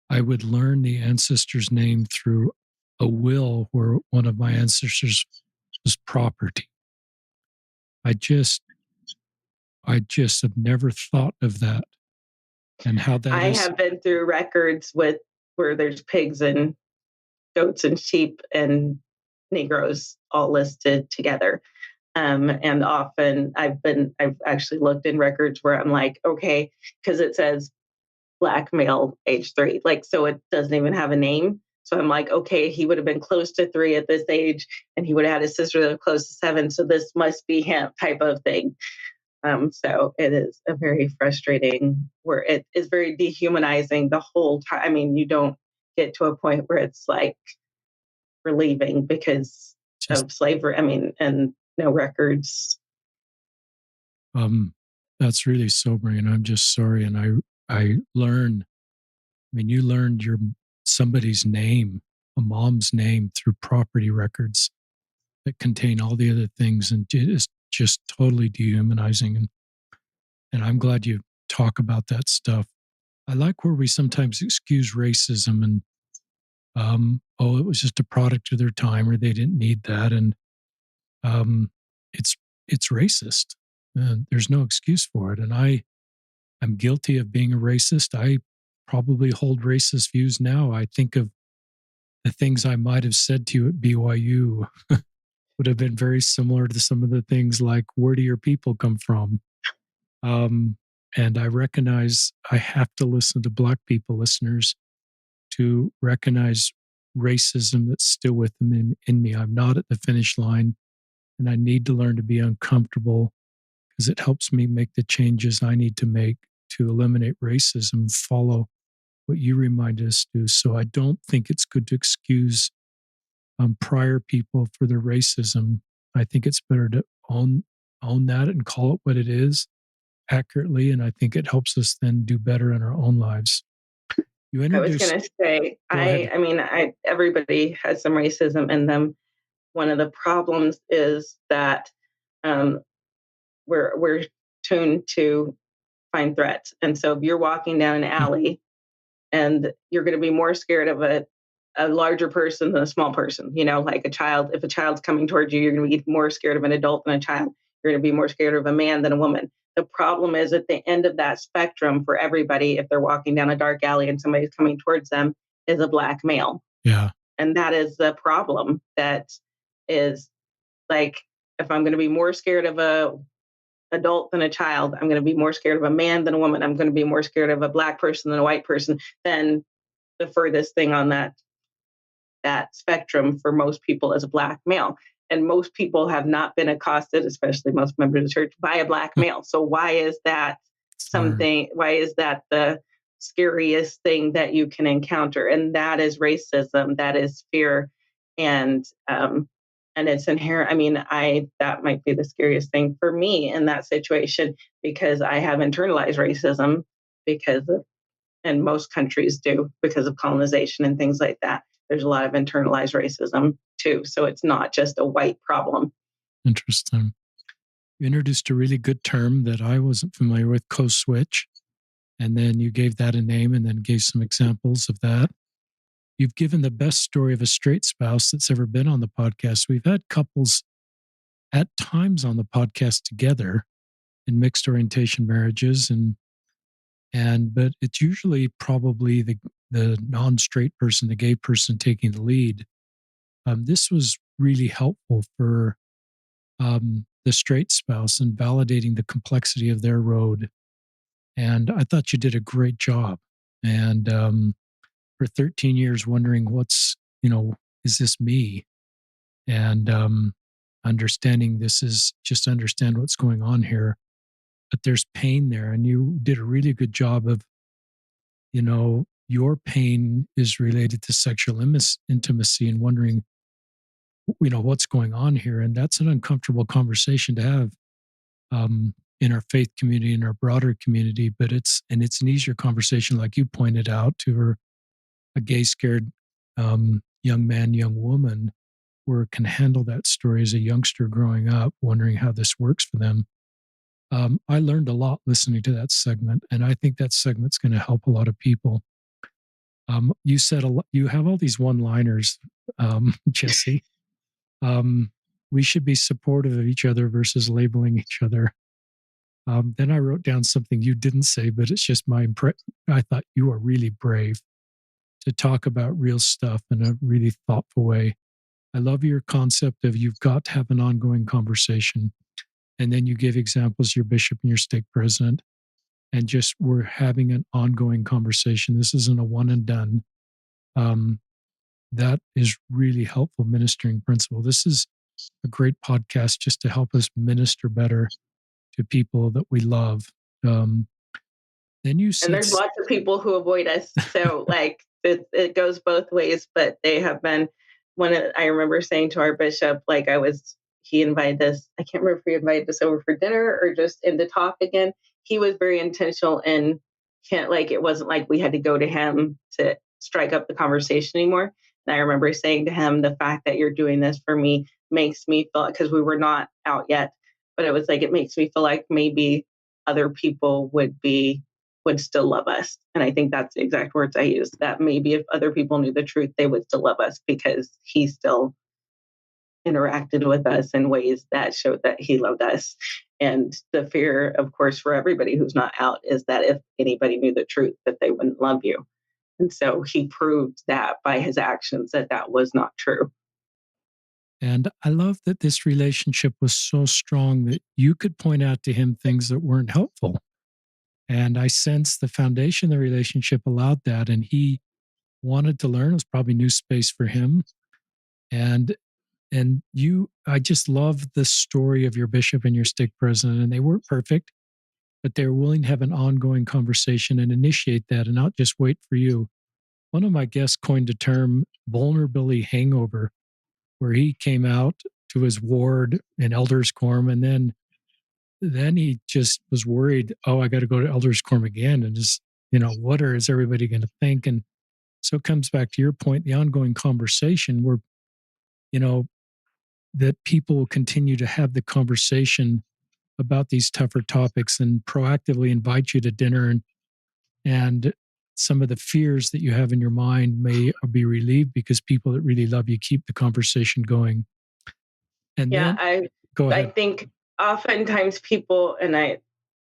I would learn the ancestor's name through a will where one of my ancestors was property. I just, I just have never thought of that and how that I is have been through records with where there's pigs and goats and sheep and Negroes all listed together. And often I've actually looked in records where I'm like, okay, because it says black male age 3, like, so it doesn't even have a name. So I'm like, okay, he would have been close to 3 at this age, and he would have had a sister that was close to 7. So this must be him, type of thing. So it is a very frustrating, where it is very dehumanizing the whole time. I mean, you don't get to a point where it's like relieving because just, of slavery. I mean, and no records. um, that's really sobering. And I'm just sorry. And I learn, I mean, you learned somebody's name, a mom's name through property records that contain all the other things. And it is just totally dehumanizing. And I'm glad you talk about that stuff. I like where we sometimes excuse racism and, oh, it was just a product of their time or they didn't need that. And um, it's, it's racist. There's no excuse for it. And I'm guilty of being a racist. I probably hold racist views now. I think of the things I might have said to you at BYU would have been very similar to some of the things like, where do your people come from? Um, and I recognize I have to listen to Black people listeners to recognize racism that's still within in me. I'm not at the finish line, and I need to learn to be uncomfortable because it helps me make the changes I need to make to eliminate racism, follow what you remind us to. So I don't think it's good to excuse prior people for their racism. I think it's better to own that and call it what it is accurately, and I think it helps us then do better in our own lives. You I was introduced. going to say, Go ahead. I mean, everybody has some racism in them. One of the problems is that um, we're tuned to find threats, and so if you're walking down an Yeah, alley and you're going to be more scared of a larger person than a small person. You know, like a child, if a child's coming towards you, you're going to be more scared of an adult than a child. You're going to be more scared of a man than a woman. The problem is at the end of that spectrum for everybody, if they're walking down a dark alley and somebody's coming towards them, is a black male. yeah, And that is the problem. That is, like, if I'm going to be more scared of a adult than a child, I'm going to be more scared of a man than a woman, I'm going to be more scared of a black person than a white person, then the furthest thing on that spectrum for most people is a black male. And most people have not been accosted, especially most members of the church, by a black male. So why is that learn. something? Why is that the scariest thing that you can encounter? And that is racism. That is fear, and it's inherent. I mean, I that might be the scariest thing for me in that situation because I have internalized racism because of, and most countries do because of colonization and things like that. There's a lot of internalized racism too. So it's not just a white problem. Interesting. You introduced a really good term that I wasn't familiar with, code switch, and then you gave that a name and then gave some examples of that. You've given the best story of a straight spouse that's ever been on the podcast. We've had couples at times on the podcast together in mixed orientation marriages, and but it's usually probably the non-straight person, the gay person, taking the lead. This was really helpful for the straight spouse and validating the complexity of their road. And I thought you did a great job. And for 13 years, wondering is this me? And understanding this is just understand what's going on here. But there's pain there. And you did a really good job of, your pain is related to sexual intimacy and wondering what's going on here, and that's an uncomfortable conversation to have in our faith community, in our broader community. But it's an easier conversation, like you pointed out, to a gay scared young man, young woman, where can handle that story as a youngster growing up, wondering how this works for them. I learned a lot listening to that segment, and I think that segment's going to help a lot of people. You said you have all these one-liners, Jessi. Um, we should be supportive of each other versus labeling each other. Then I wrote down something you didn't say, but it's just my impression. I thought you are really brave to talk about real stuff in a really thoughtful way. I love your concept of you've got to have an ongoing conversation. And then you give examples, your bishop and your stake president, and just we're having an ongoing conversation. This isn't a one and done. Um, that is really helpful ministering principle. This is a great podcast just to help us minister better to people that we love. Um, then you And said, there's lots of people who avoid us. So like it goes both ways, but they have been I remember saying to our bishop, like he invited us, I can't remember if he invited us over for dinner or just in to talk again. He was very intentional and can't like, it wasn't like we had to go to him to strike up the conversation anymore. And I remember saying to him, the fact that you're doing this for me makes me feel, because we were not out yet, but it was like, it makes me feel like maybe other people would still love us. And I think that's the exact words I used, that maybe if other people knew the truth, they would still love us because he still interacted with us in ways that showed that he loved us. And the fear, of course, for everybody who's not out is that if anybody knew the truth, that they wouldn't love you. And so he proved that by his actions that that was not true. and I love that this relationship was so strong that you could point out to him things that weren't helpful. And I sense the foundation of the relationship allowed that. And he wanted to learn. It was probably new space for him. And I just love the story of your bishop and your stake president. And they weren't perfect, but they were willing to have an ongoing conversation and initiate that and not just wait for you. One of my guests coined a term, vulnerability hangover, where he came out to his ward in elders quorum, and then he just was worried, oh, I got to go to elders quorum again, and just, what is everybody going to think? And so it comes back to your point, the ongoing conversation where, you know that people will continue to have the conversation about these tougher topics and proactively invite you to dinner, and some of the fears that you have in your mind may be relieved because people that really love you keep the conversation going. And Yeah, then go I ahead. think oftentimes people, and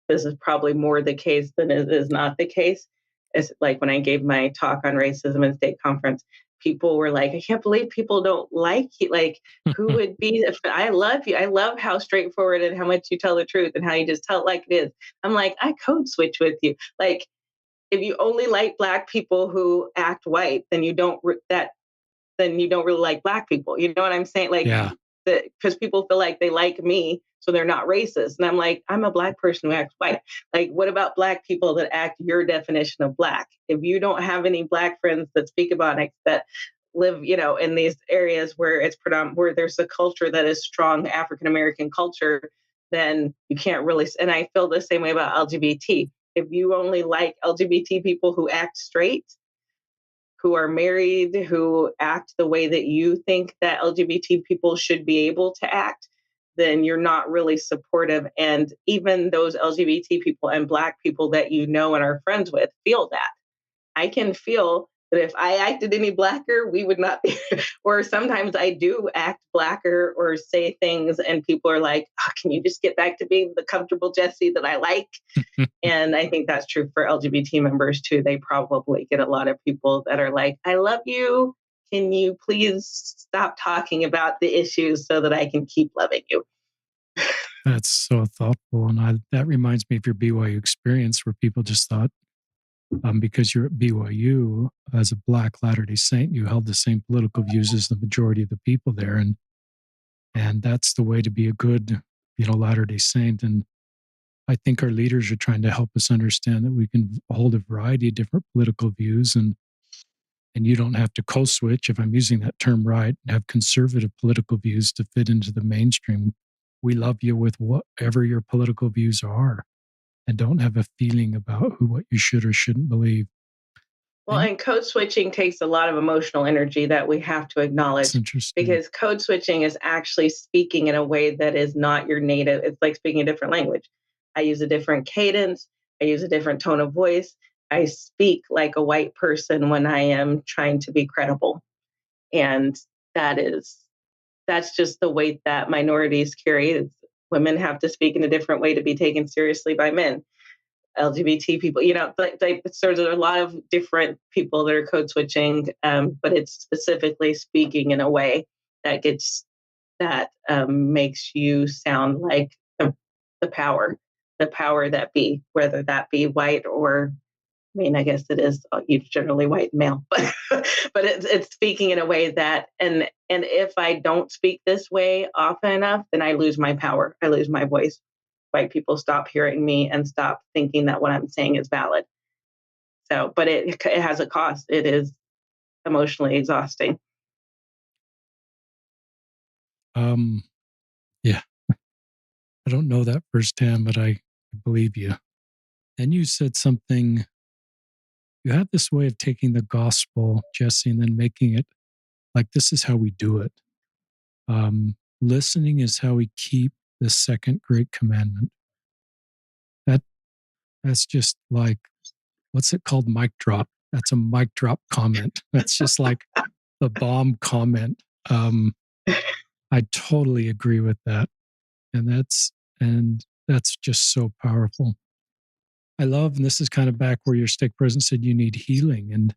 this is probably more the case than it is not the case. It's like when I gave my talk on racism in state conference, people were like, I can't believe people don't like you. Like, who would be, if I love you? I love how straightforward and how much you tell the truth and how you just tell it like it is. I'm like, I code switch with you. Like, if you only like Black people who act white, then you don't really like Black people. You know what I'm saying? Like, Yeah. because people feel like they like me, so they're not racist. And I'm like, I'm a Black person who acts white. Like, what about Black people that act your definition of Black? If you don't have any Black friends that speak Ebonics that live, in these areas where it's predominant, where there's a culture that is strong African American culture, then you can't really. And I feel the same way about LGBT. If you only like LGBT people who act straight, who are married, who act the way that you think that LGBT people should be able to act, then you're not really supportive. And even those LGBT people and Black people that you know and are friends with feel that. I can feel that if I acted any Blacker, we would not be, or sometimes I do act Blacker or say things and people are like, oh, can you just get back to being the comfortable Jessi that I like? And I think that's true for LGBT members too. They probably get a lot of people that are like, I love you. Can you please stop talking about the issues so that I can keep loving you? That's so thoughtful. And that reminds me of your BYU experience where people just thought, because you're at BYU as a Black Latter-day Saint, you held the same political views as the majority of the people there. And that's the way to be a good, Latter-day Saint. And I think our leaders are trying to help us understand that we can hold a variety of different political views. And and you don't have to code switch, if I'm using that term right, and have conservative political views to fit into the mainstream. We love you with whatever your political views are, and don't have a feeling about what you should or shouldn't believe. Well, And and code switching takes a lot of emotional energy that we have to it's acknowledge, interesting. because code switching is actually speaking in a way that is not your native. It's like speaking a different language. I use a different cadence, I use a different tone of voice. I speak like a white person when I am trying to be credible. And that is that's just the weight that minorities carry. Women have to speak in a different way to be taken seriously by men. LGBT people, so there's a lot of different people that are code switching, but it's specifically speaking in a way that makes you sound like the power, the power that be, whether that be white or, I mean, I guess it is generally white male, but it's speaking in a way that, and if I don't speak this way often enough, then I lose my power, I lose my voice. White people stop hearing me and stop thinking that what I'm saying is valid. So, but it has a cost. It is emotionally exhausting. Um, yeah, I don't know that firsthand, but I believe you. And you said something, you have this way of taking the gospel, Jessi, and then making it like this is how we do it. Listening is how we keep the second great commandment. That that's just like, what's it called? Mic drop. That's a mic drop comment. That's just like the bomb comment. I totally agree with that. And that's just so powerful. I love, and this is kind of back where your stake president said you need healing. And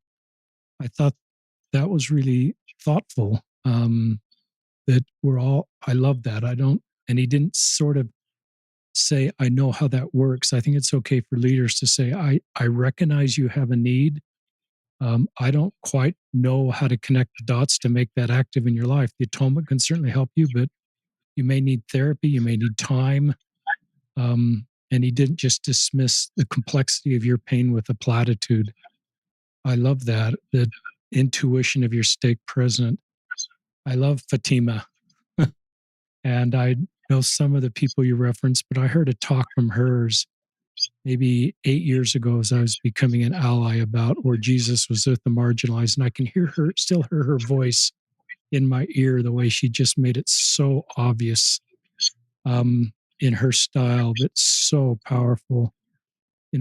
I thought that was really thoughtful. That we're all, I love that. I don't, and he didn't sort of say, I know how that works. I think it's okay for leaders to say, I recognize you have a need. I don't quite know how to connect the dots to make that active in your life. The atonement can certainly help you, but you may need therapy, you may need time. And he didn't just dismiss the complexity of your pain with a platitude. I love that, the intuition of your stake president. I love Fatima. And I know some of the people you referenced, but I heard a talk from hers maybe 8 years ago as I was becoming an ally about where Jesus was with the marginalized. And I can still hear her voice in my ear, the way she just made it so obvious in her style, but so powerful.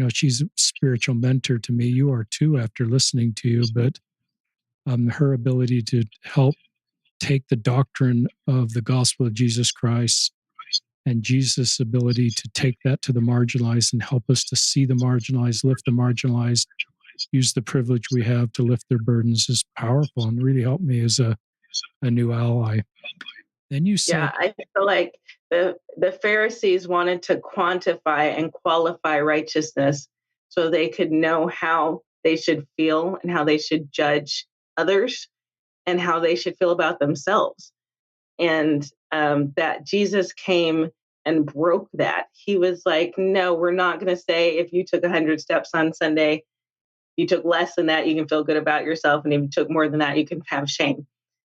She's a spiritual mentor to me. You are too, after listening to you, but her ability to help take the doctrine of the gospel of Jesus Christ and Jesus' ability to take that to the marginalized and help us to see the marginalized, lift the marginalized, use the privilege we have to lift their burdens is powerful and really helped me as a new ally. Then you Yeah, said, I feel like the Pharisees wanted to quantify and qualify righteousness so they could know how they should feel and how they should judge others and how they should feel about themselves. And that Jesus came and broke that. He was like, no, we're not going to say if you took 100 steps on Sunday, you took less than that, you can feel good about yourself. And if you took more than that, you can have shame.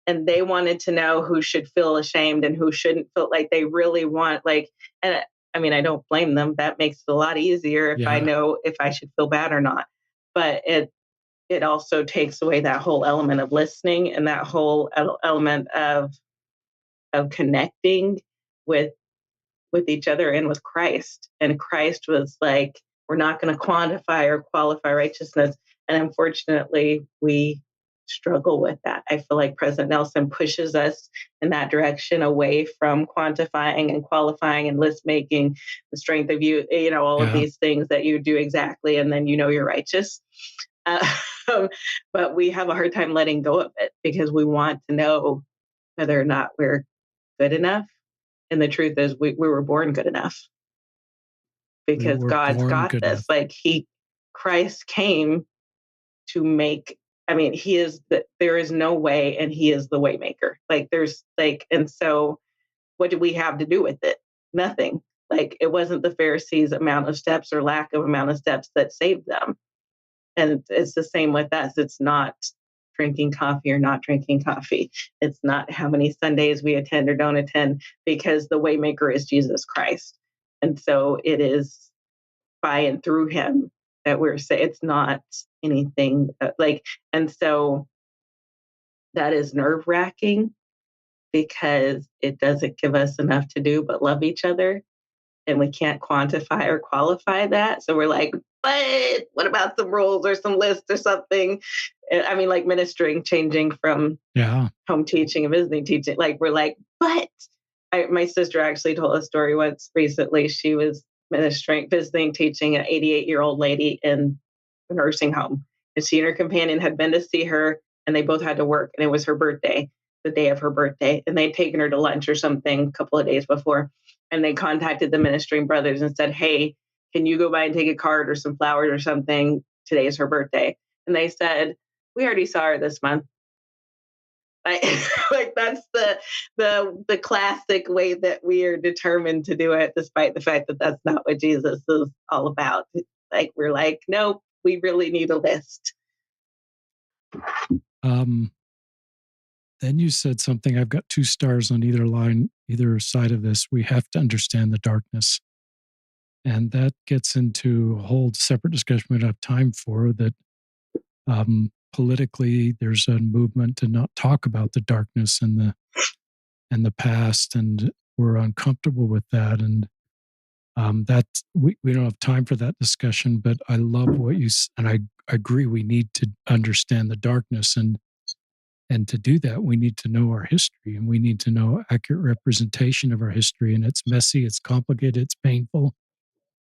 And they wanted to know who should feel ashamed and who shouldn't feel, like they really want, like, and I mean, I don't blame them. That makes it a lot easier if I yeah, know if I should feel bad or not. But it also takes away that whole element of listening and that whole element of connecting with each other and with Christ. And Christ was like, we're not going to quantify or qualify righteousness. And unfortunately, we struggle with that. I feel like President Nelson pushes us in that direction, away from quantifying and qualifying and list making, the strength of you, all of yeah, these things that you do exactly, and then you're righteous. Uh, but we have a hard time letting go of it because we want to know whether or not we're good enough. And the truth is, we were born good enough we because were God's born got good this. enough. Like Christ came to make. I mean, there is no way, and He is the way maker. Like there's like, and so what do we have to do with it? Nothing. Like it wasn't the Pharisees' amount of steps or lack of amount of steps that saved them. And it's the same with us. It's not drinking coffee or not drinking coffee. It's not how many Sundays we attend or don't attend, because the waymaker is Jesus Christ. And so it is by and through him that we're saying, it's not anything like, and so that is nerve wracking because it doesn't give us enough to do but love each other. And we can't quantify or qualify that. So we're like, but what about some rules or some lists or something? I mean, like ministering, changing from Yeah. home teaching and visiting teaching. Like, we're like, but my sister actually told a story once recently. She was ministering, visiting, teaching an 88-year-old lady in a nursing home. And she and her companion had been to see her, and they both had to work. And it was her birthday, the day of her birthday. And they'd taken her to lunch or something a couple of days before. And they contacted the ministering brothers and said, hey, can you go by and take a card or some flowers or something? Today is her birthday. And they said, we already saw her this month. Like, like that's the classic way that we are determined to do it, despite the fact that that's not what Jesus is all about. Like, we're like, nope, we really need a list. Um, then you said something. I've got 2 stars on either line, either side of this. We have to understand the darkness. And that gets into a whole separate discussion we don't have time for that. Politically, there's a movement to not talk about the darkness and the past, and we're uncomfortable with that. And that we don't have time for that discussion. But I love what you and I agree. We need to understand the darkness, and to do that, we need to know our history, and we need to know accurate representation of our history. And it's messy, it's complicated, it's painful.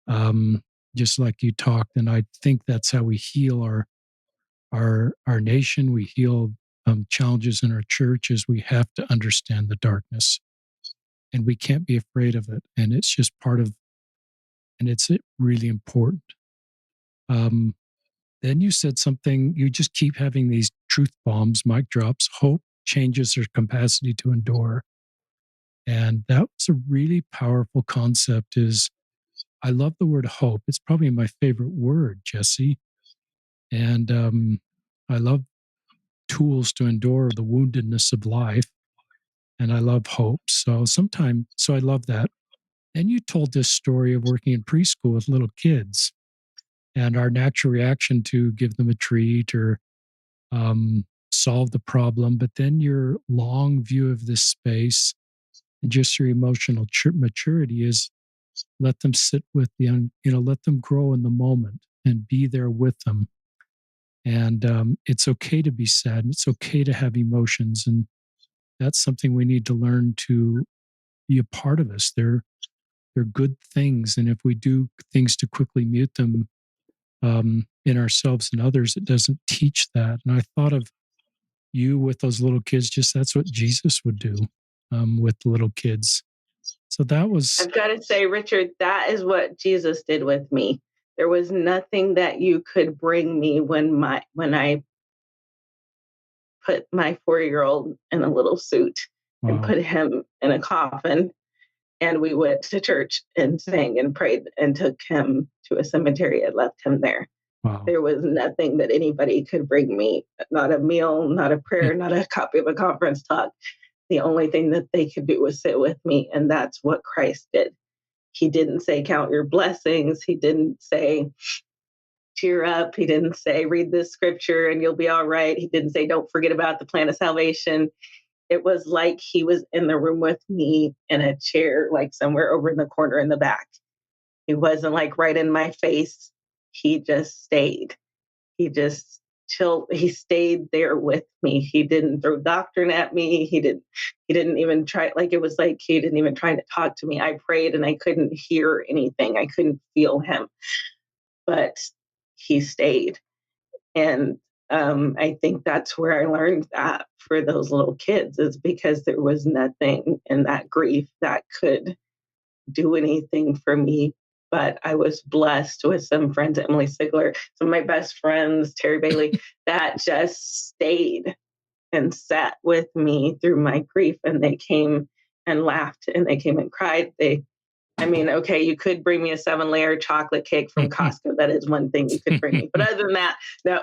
Um, just like you talked, and I think that's how we heal our nation. We heal challenges in our church. Is we have to understand the darkness, and we can't be afraid of it. And it's just part of, and it's really important. Um, then you said something. You just keep having these truth bombs, mic drops. Hope changes their capacity to endure, and that was a really powerful concept. Is I love the word hope. It's probably my favorite word, Jessi. And I love tools to endure the woundedness of life. And I love hope. So I love that. And you told this story of working in preschool with little kids and our natural reaction to give them a treat or solve the problem. But then your long view of this space and just your emotional maturity is let them sit with let them grow in the moment and be there with them. And it's okay to be sad, and it's okay to have emotions. And that's something we need to learn to be a part of us. They're good things. And if we do things to quickly mute them in ourselves and others, it doesn't teach that. And I thought of you with those little kids, just that's what Jesus would do with little kids. So that was, I've got to say, Richard, that is what Jesus did with me. There was nothing that you could bring me when I put my 4-year-old in a little suit and wow, put him in a coffin. And we went to church and sang and prayed and took him to a cemetery and left him there. wow. There was nothing that anybody could bring me, not a meal, not a prayer, not a copy of a conference talk. The only thing that they could do was sit with me. And that's what Christ did. He didn't say, count your blessings. He didn't say, cheer up. He didn't say, read this scripture and you'll be all right. He didn't say, don't forget about the plan of salvation. It was like he was in the room with me in a chair, like somewhere over in the corner in the back. He wasn't like right in my face. He just stayed. He just chilled. He stayed there with me. He didn't throw doctrine at me. He didn't even try, like it was like he didn't even try to talk to me. I prayed and I couldn't hear anything. I couldn't feel him, but he stayed. And I think that's where I learned that for those little kids is because there was nothing in that grief that could do anything for me. But I was blessed with some friends, Emily Sigler, some of my best friends, Terry Bailey, that just stayed and sat with me through my grief. And they came and laughed and they came and cried. They I mean, okay, you could bring me a 7-layer chocolate cake from Costco. That is one thing you could bring me. But other than that, no.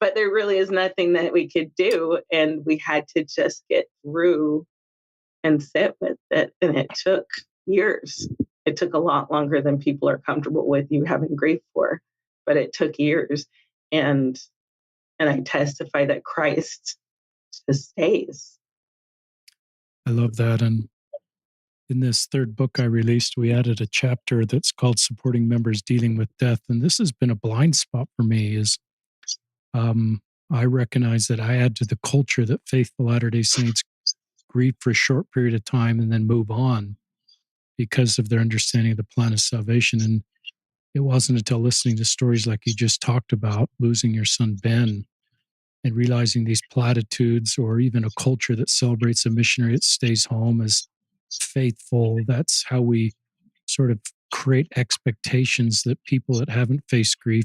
But there really is nothing that we could do. And we had to just get through and sit with it. And it took years. It took a lot longer than people are comfortable with you having grief for, but it took years. And I testify that Christ just stays. I love that. And in this third book I released, we added a chapter that's called Supporting Members Dealing with Death. And this has been a blind spot for me is I recognize that I add to the culture that faithful Latter-day Saints grieve for a short period of time and then move on because of their understanding of the plan of salvation. And it wasn't until listening to stories like you just talked about, losing your son Ben, and realizing these platitudes, or even a culture that celebrates a missionary that stays home as faithful. That's how we sort of create expectations that people that haven't faced grief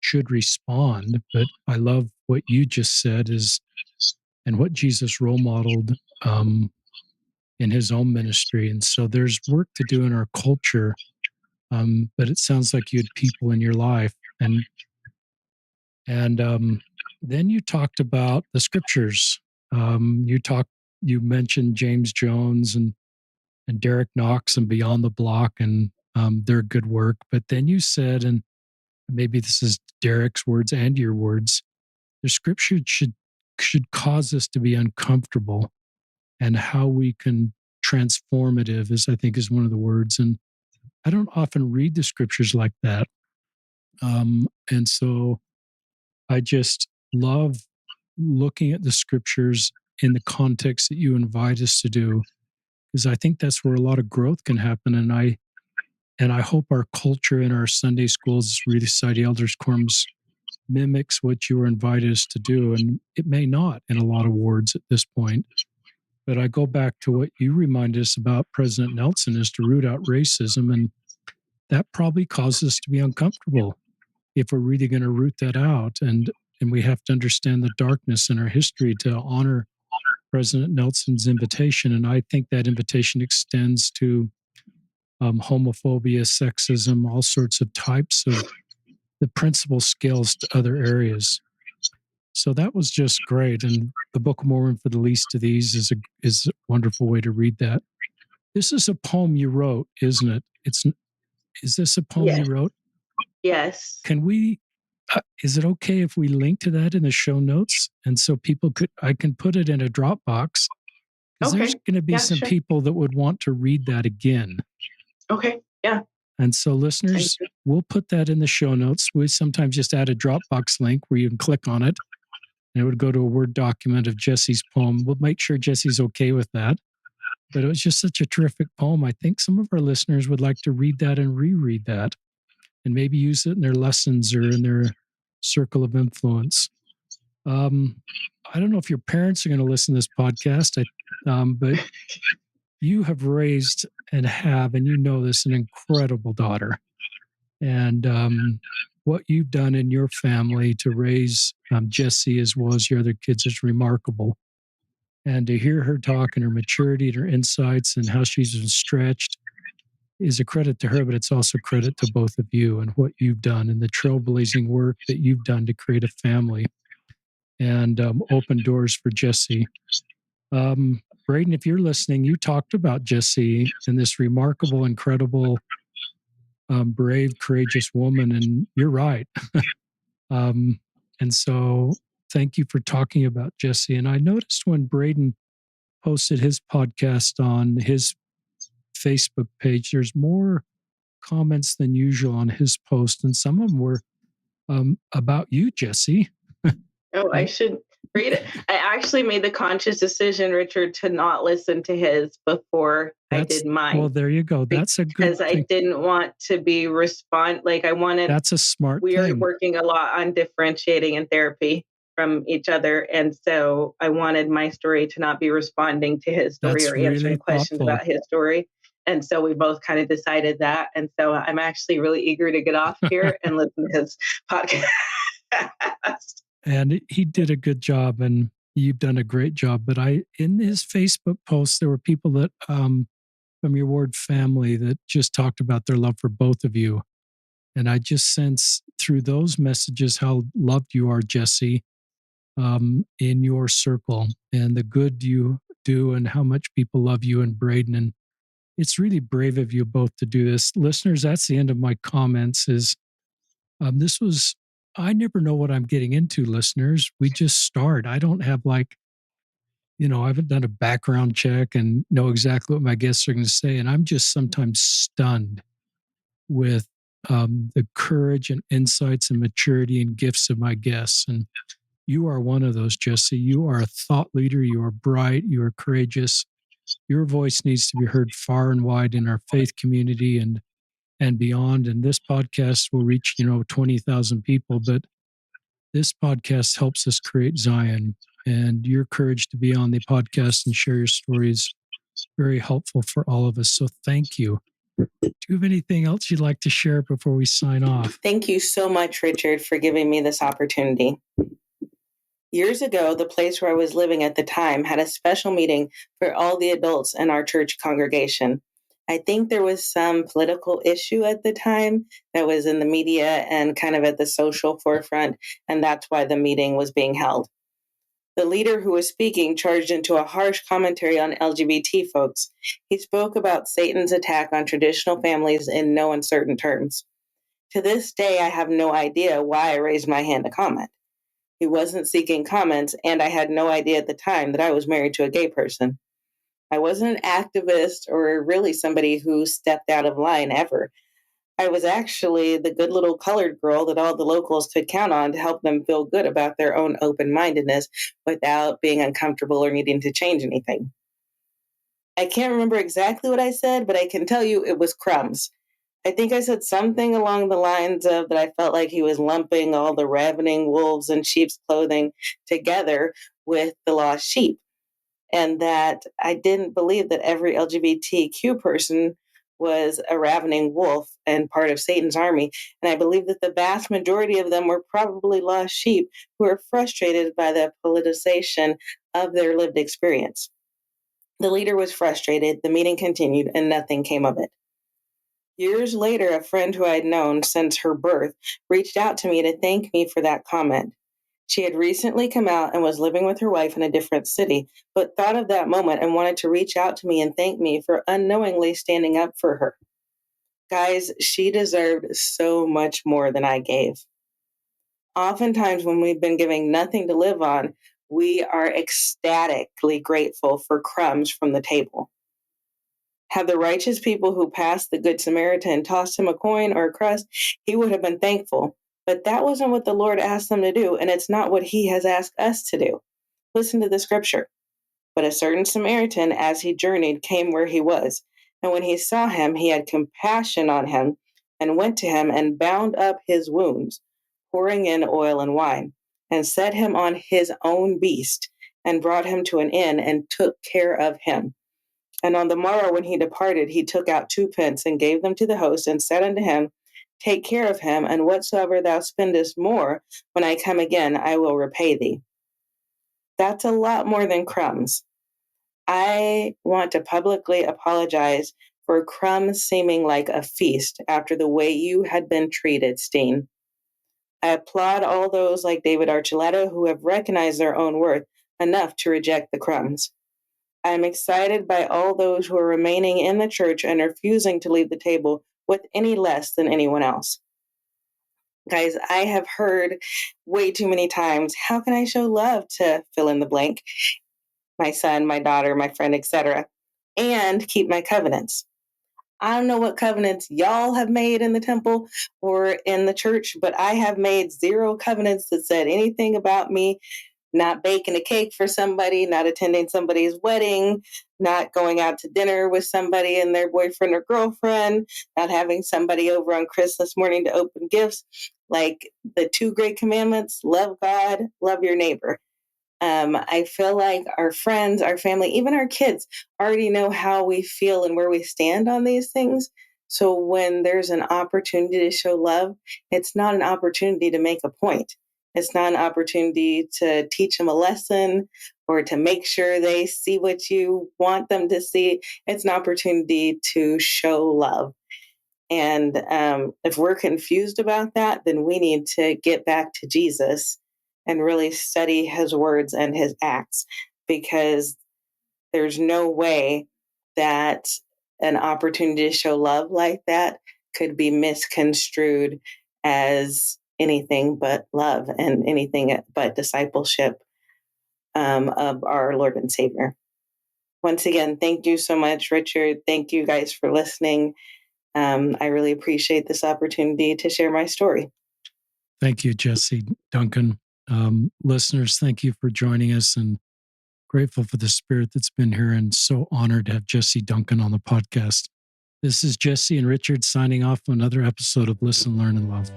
should respond. But I love what you just said and what Jesus role modeled in his own ministry. And so there's work to do in our culture. But it sounds like you had people in your life, and then you talked about the scriptures. You mentioned James Jones and Derek Knox and Beyond the Block and their good work. But then you said, and maybe this is Derek's words and your words, the scripture should cause us to be uncomfortable, and how we can transformative is, I think, is one of the words. And I don't often read the scriptures like that. And so I just love looking at the scriptures in the context that you invite us to do, because I think that's where a lot of growth can happen. And I hope our culture in our Sunday schools, Reed Society Elders Quorums, mimics what you were invited us to do. And it may not in a lot of wards at this point. But I go back to what you reminded us about President Nelson, is to root out racism. And that probably causes us to be uncomfortable if we're really going to root that out. And we have to understand the darkness in our history to honor President Nelson's invitation. And I think that invitation extends to homophobia, sexism, all sorts of types of the principal scales to other areas. So that was just great. And the Book of Mormon for the least of these is a wonderful way to read that. This is a poem you wrote, isn't it? Is this a poem you wrote? Yes. Can we, is it okay if we link to that in the show notes? And so I can put it in a Dropbox, because there's going to be some people that would want to read that again. Okay. Yeah. And so listeners, we'll put that in the show notes. We sometimes just add a Dropbox link where you can click on it, and it would go to a Word document of Jessi's poem. We'll make sure Jessi's okay with that. But it was just such a terrific poem. I think some of our listeners would like to read that and reread that, and maybe use it in their lessons or in their circle of influence. I don't know if your parents are going to listen to this podcast, but you have raised and you know this, an incredible daughter. And what you've done in your family to raise Jessi as well as your other kids is remarkable. And to hear her talk and her maturity and her insights and how she's been stretched is a credit to her, but it's also credit to both of you and what you've done and the trailblazing work that you've done to create a family and open doors for Jessi. Braden, if you're listening, you talked about Jessi and this remarkable, incredible, brave, courageous woman, and you're right. And so thank you for talking about Jessi. And I noticed when Braden posted his podcast on his Facebook page, there's more comments than usual on his post, and some of them were about you, Jessi. Oh, I should read it. I actually made the conscious decision, Richard, to not listen to his before I did mine. Well, there you go. That's a good thing. Because I didn't want to be I wanted. That's a smart thing. We are working a lot on differentiating in therapy from each other. And so I wanted my story to not be responding to his story or answering questions about his story. And so we both kind of decided that. And so I'm actually really eager to get off here and listen to his podcast. And he did a good job, and you've done a great job. But in his Facebook posts, there were people that from your ward family that just talked about their love for both of you. And I just sense through those messages how loved you are, Jessi, in your circle and the good you do and how much people love you and Braden. And it's really brave of you both to do this. Listeners, that's the end of my comments is this was, I never know what I'm getting into, listeners. We just start. I don't have I haven't done a background check and know exactly what my guests are going to say. And I'm just sometimes stunned with the courage and insights and maturity and gifts of my guests. And you are one of those, Jessi. You are a thought leader. You are bright. You are courageous. Your voice needs to be heard far and wide in our faith community and beyond. And this podcast will reach 20,000 people, but this podcast helps us create Zion. And your courage to be on the podcast and share your stories very helpful for all of us. So thank you. Do you have anything else you'd like to share before we sign off? Thank you so much, Richard, for giving me this opportunity. Years ago, the place where I was living at the time had a special meeting for all the adults in our church congregation. I think there was some political issue at the time that was in the media and kind of at the social forefront, and that's why the meeting was being held. The leader who was speaking charged into a harsh commentary on LGBT folks. He spoke about Satan's attack on traditional families in no uncertain terms. To this day, I have no idea why I raised my hand to comment. He wasn't seeking comments, and I had no idea at the time that I was married to a gay person. I wasn't an activist or really somebody who stepped out of line ever. I was actually the good little colored girl that all the locals could count on to help them feel good about their own open-mindedness without being uncomfortable or needing to change anything. I can't remember exactly what I said, but I can tell you it was crumbs. I think I said something along the lines of that I felt like he was lumping all the ravening wolves in sheep's clothing together with the lost sheep, and that I didn't believe that every LGBTQ person was a ravening wolf and part of Satan's army. And I believe that the vast majority of them were probably lost sheep who were frustrated by the politicization of their lived experience. The leader was frustrated, the meeting continued, and nothing came of it. Years later, a friend who I had known since her birth reached out to me to thank me for that comment. She had recently come out and was living with her wife in a different city, but thought of that moment and wanted to reach out to me and thank me for unknowingly standing up for her. Guys, she deserved so much more than I gave. Oftentimes, when we've been giving nothing to live on, we are ecstatically grateful for crumbs from the table. Had the righteous people who passed the Good Samaritan tossed him a coin or a crust, he would have been thankful. But that wasn't what the Lord asked them to do, and it's not what he has asked us to do. Listen to the scripture. But a certain Samaritan, as he journeyed, came where he was. And when he saw him, he had compassion on him and went to him and bound up his wounds, pouring in oil and wine, and set him on his own beast and brought him to an inn and took care of him. And on the morrow, when he departed, he took out 2 pence and gave them to the host and said unto him, Take care of him, and whatsoever thou spendest more, when I come again, I will repay thee. That's a lot more than crumbs. I want to publicly apologize for crumbs seeming like a feast after the way you had been treated, Steen. I applaud all those like David Archuleta who have recognized their own worth enough to reject the crumbs. I am excited by all those who are remaining in the church and refusing to leave the table with any less than anyone else. Guys, I have heard way too many times, how can I show love to fill in the blank? My son, my daughter, my friend, etc., and keep my covenants. I don't know what covenants y'all have made in the temple or in the church, but I have made 0 covenants that said anything about me not baking a cake for somebody, not attending somebody's wedding, not going out to dinner with somebody and their boyfriend or girlfriend, not having somebody over on Christmas morning to open gifts. Like the 2 great commandments, love God, love your neighbor. I feel like our friends, our family, even our kids already know how we feel and where we stand on these things. So when there's an opportunity to show love, it's not an opportunity to make a point. It's not an opportunity to teach them a lesson or to make sure they see what you want them to see. It's an opportunity to show love. And if we're confused about that, then we need to get back to Jesus and really study his words and his acts, because there's no way that an opportunity to show love like that could be misconstrued as anything but love and anything but discipleship of our Lord and Savior. Once again, thank you so much, Richard. Thank you guys for listening. I really appreciate this opportunity to share my story. Thank you, Jessi, Duncan. Listeners, thank you for joining us, and grateful for the spirit that's been here, and so honored to have Jessi Duncan on the podcast. This is Jessi and Richard signing off on another episode of Listen, Learn, and Love.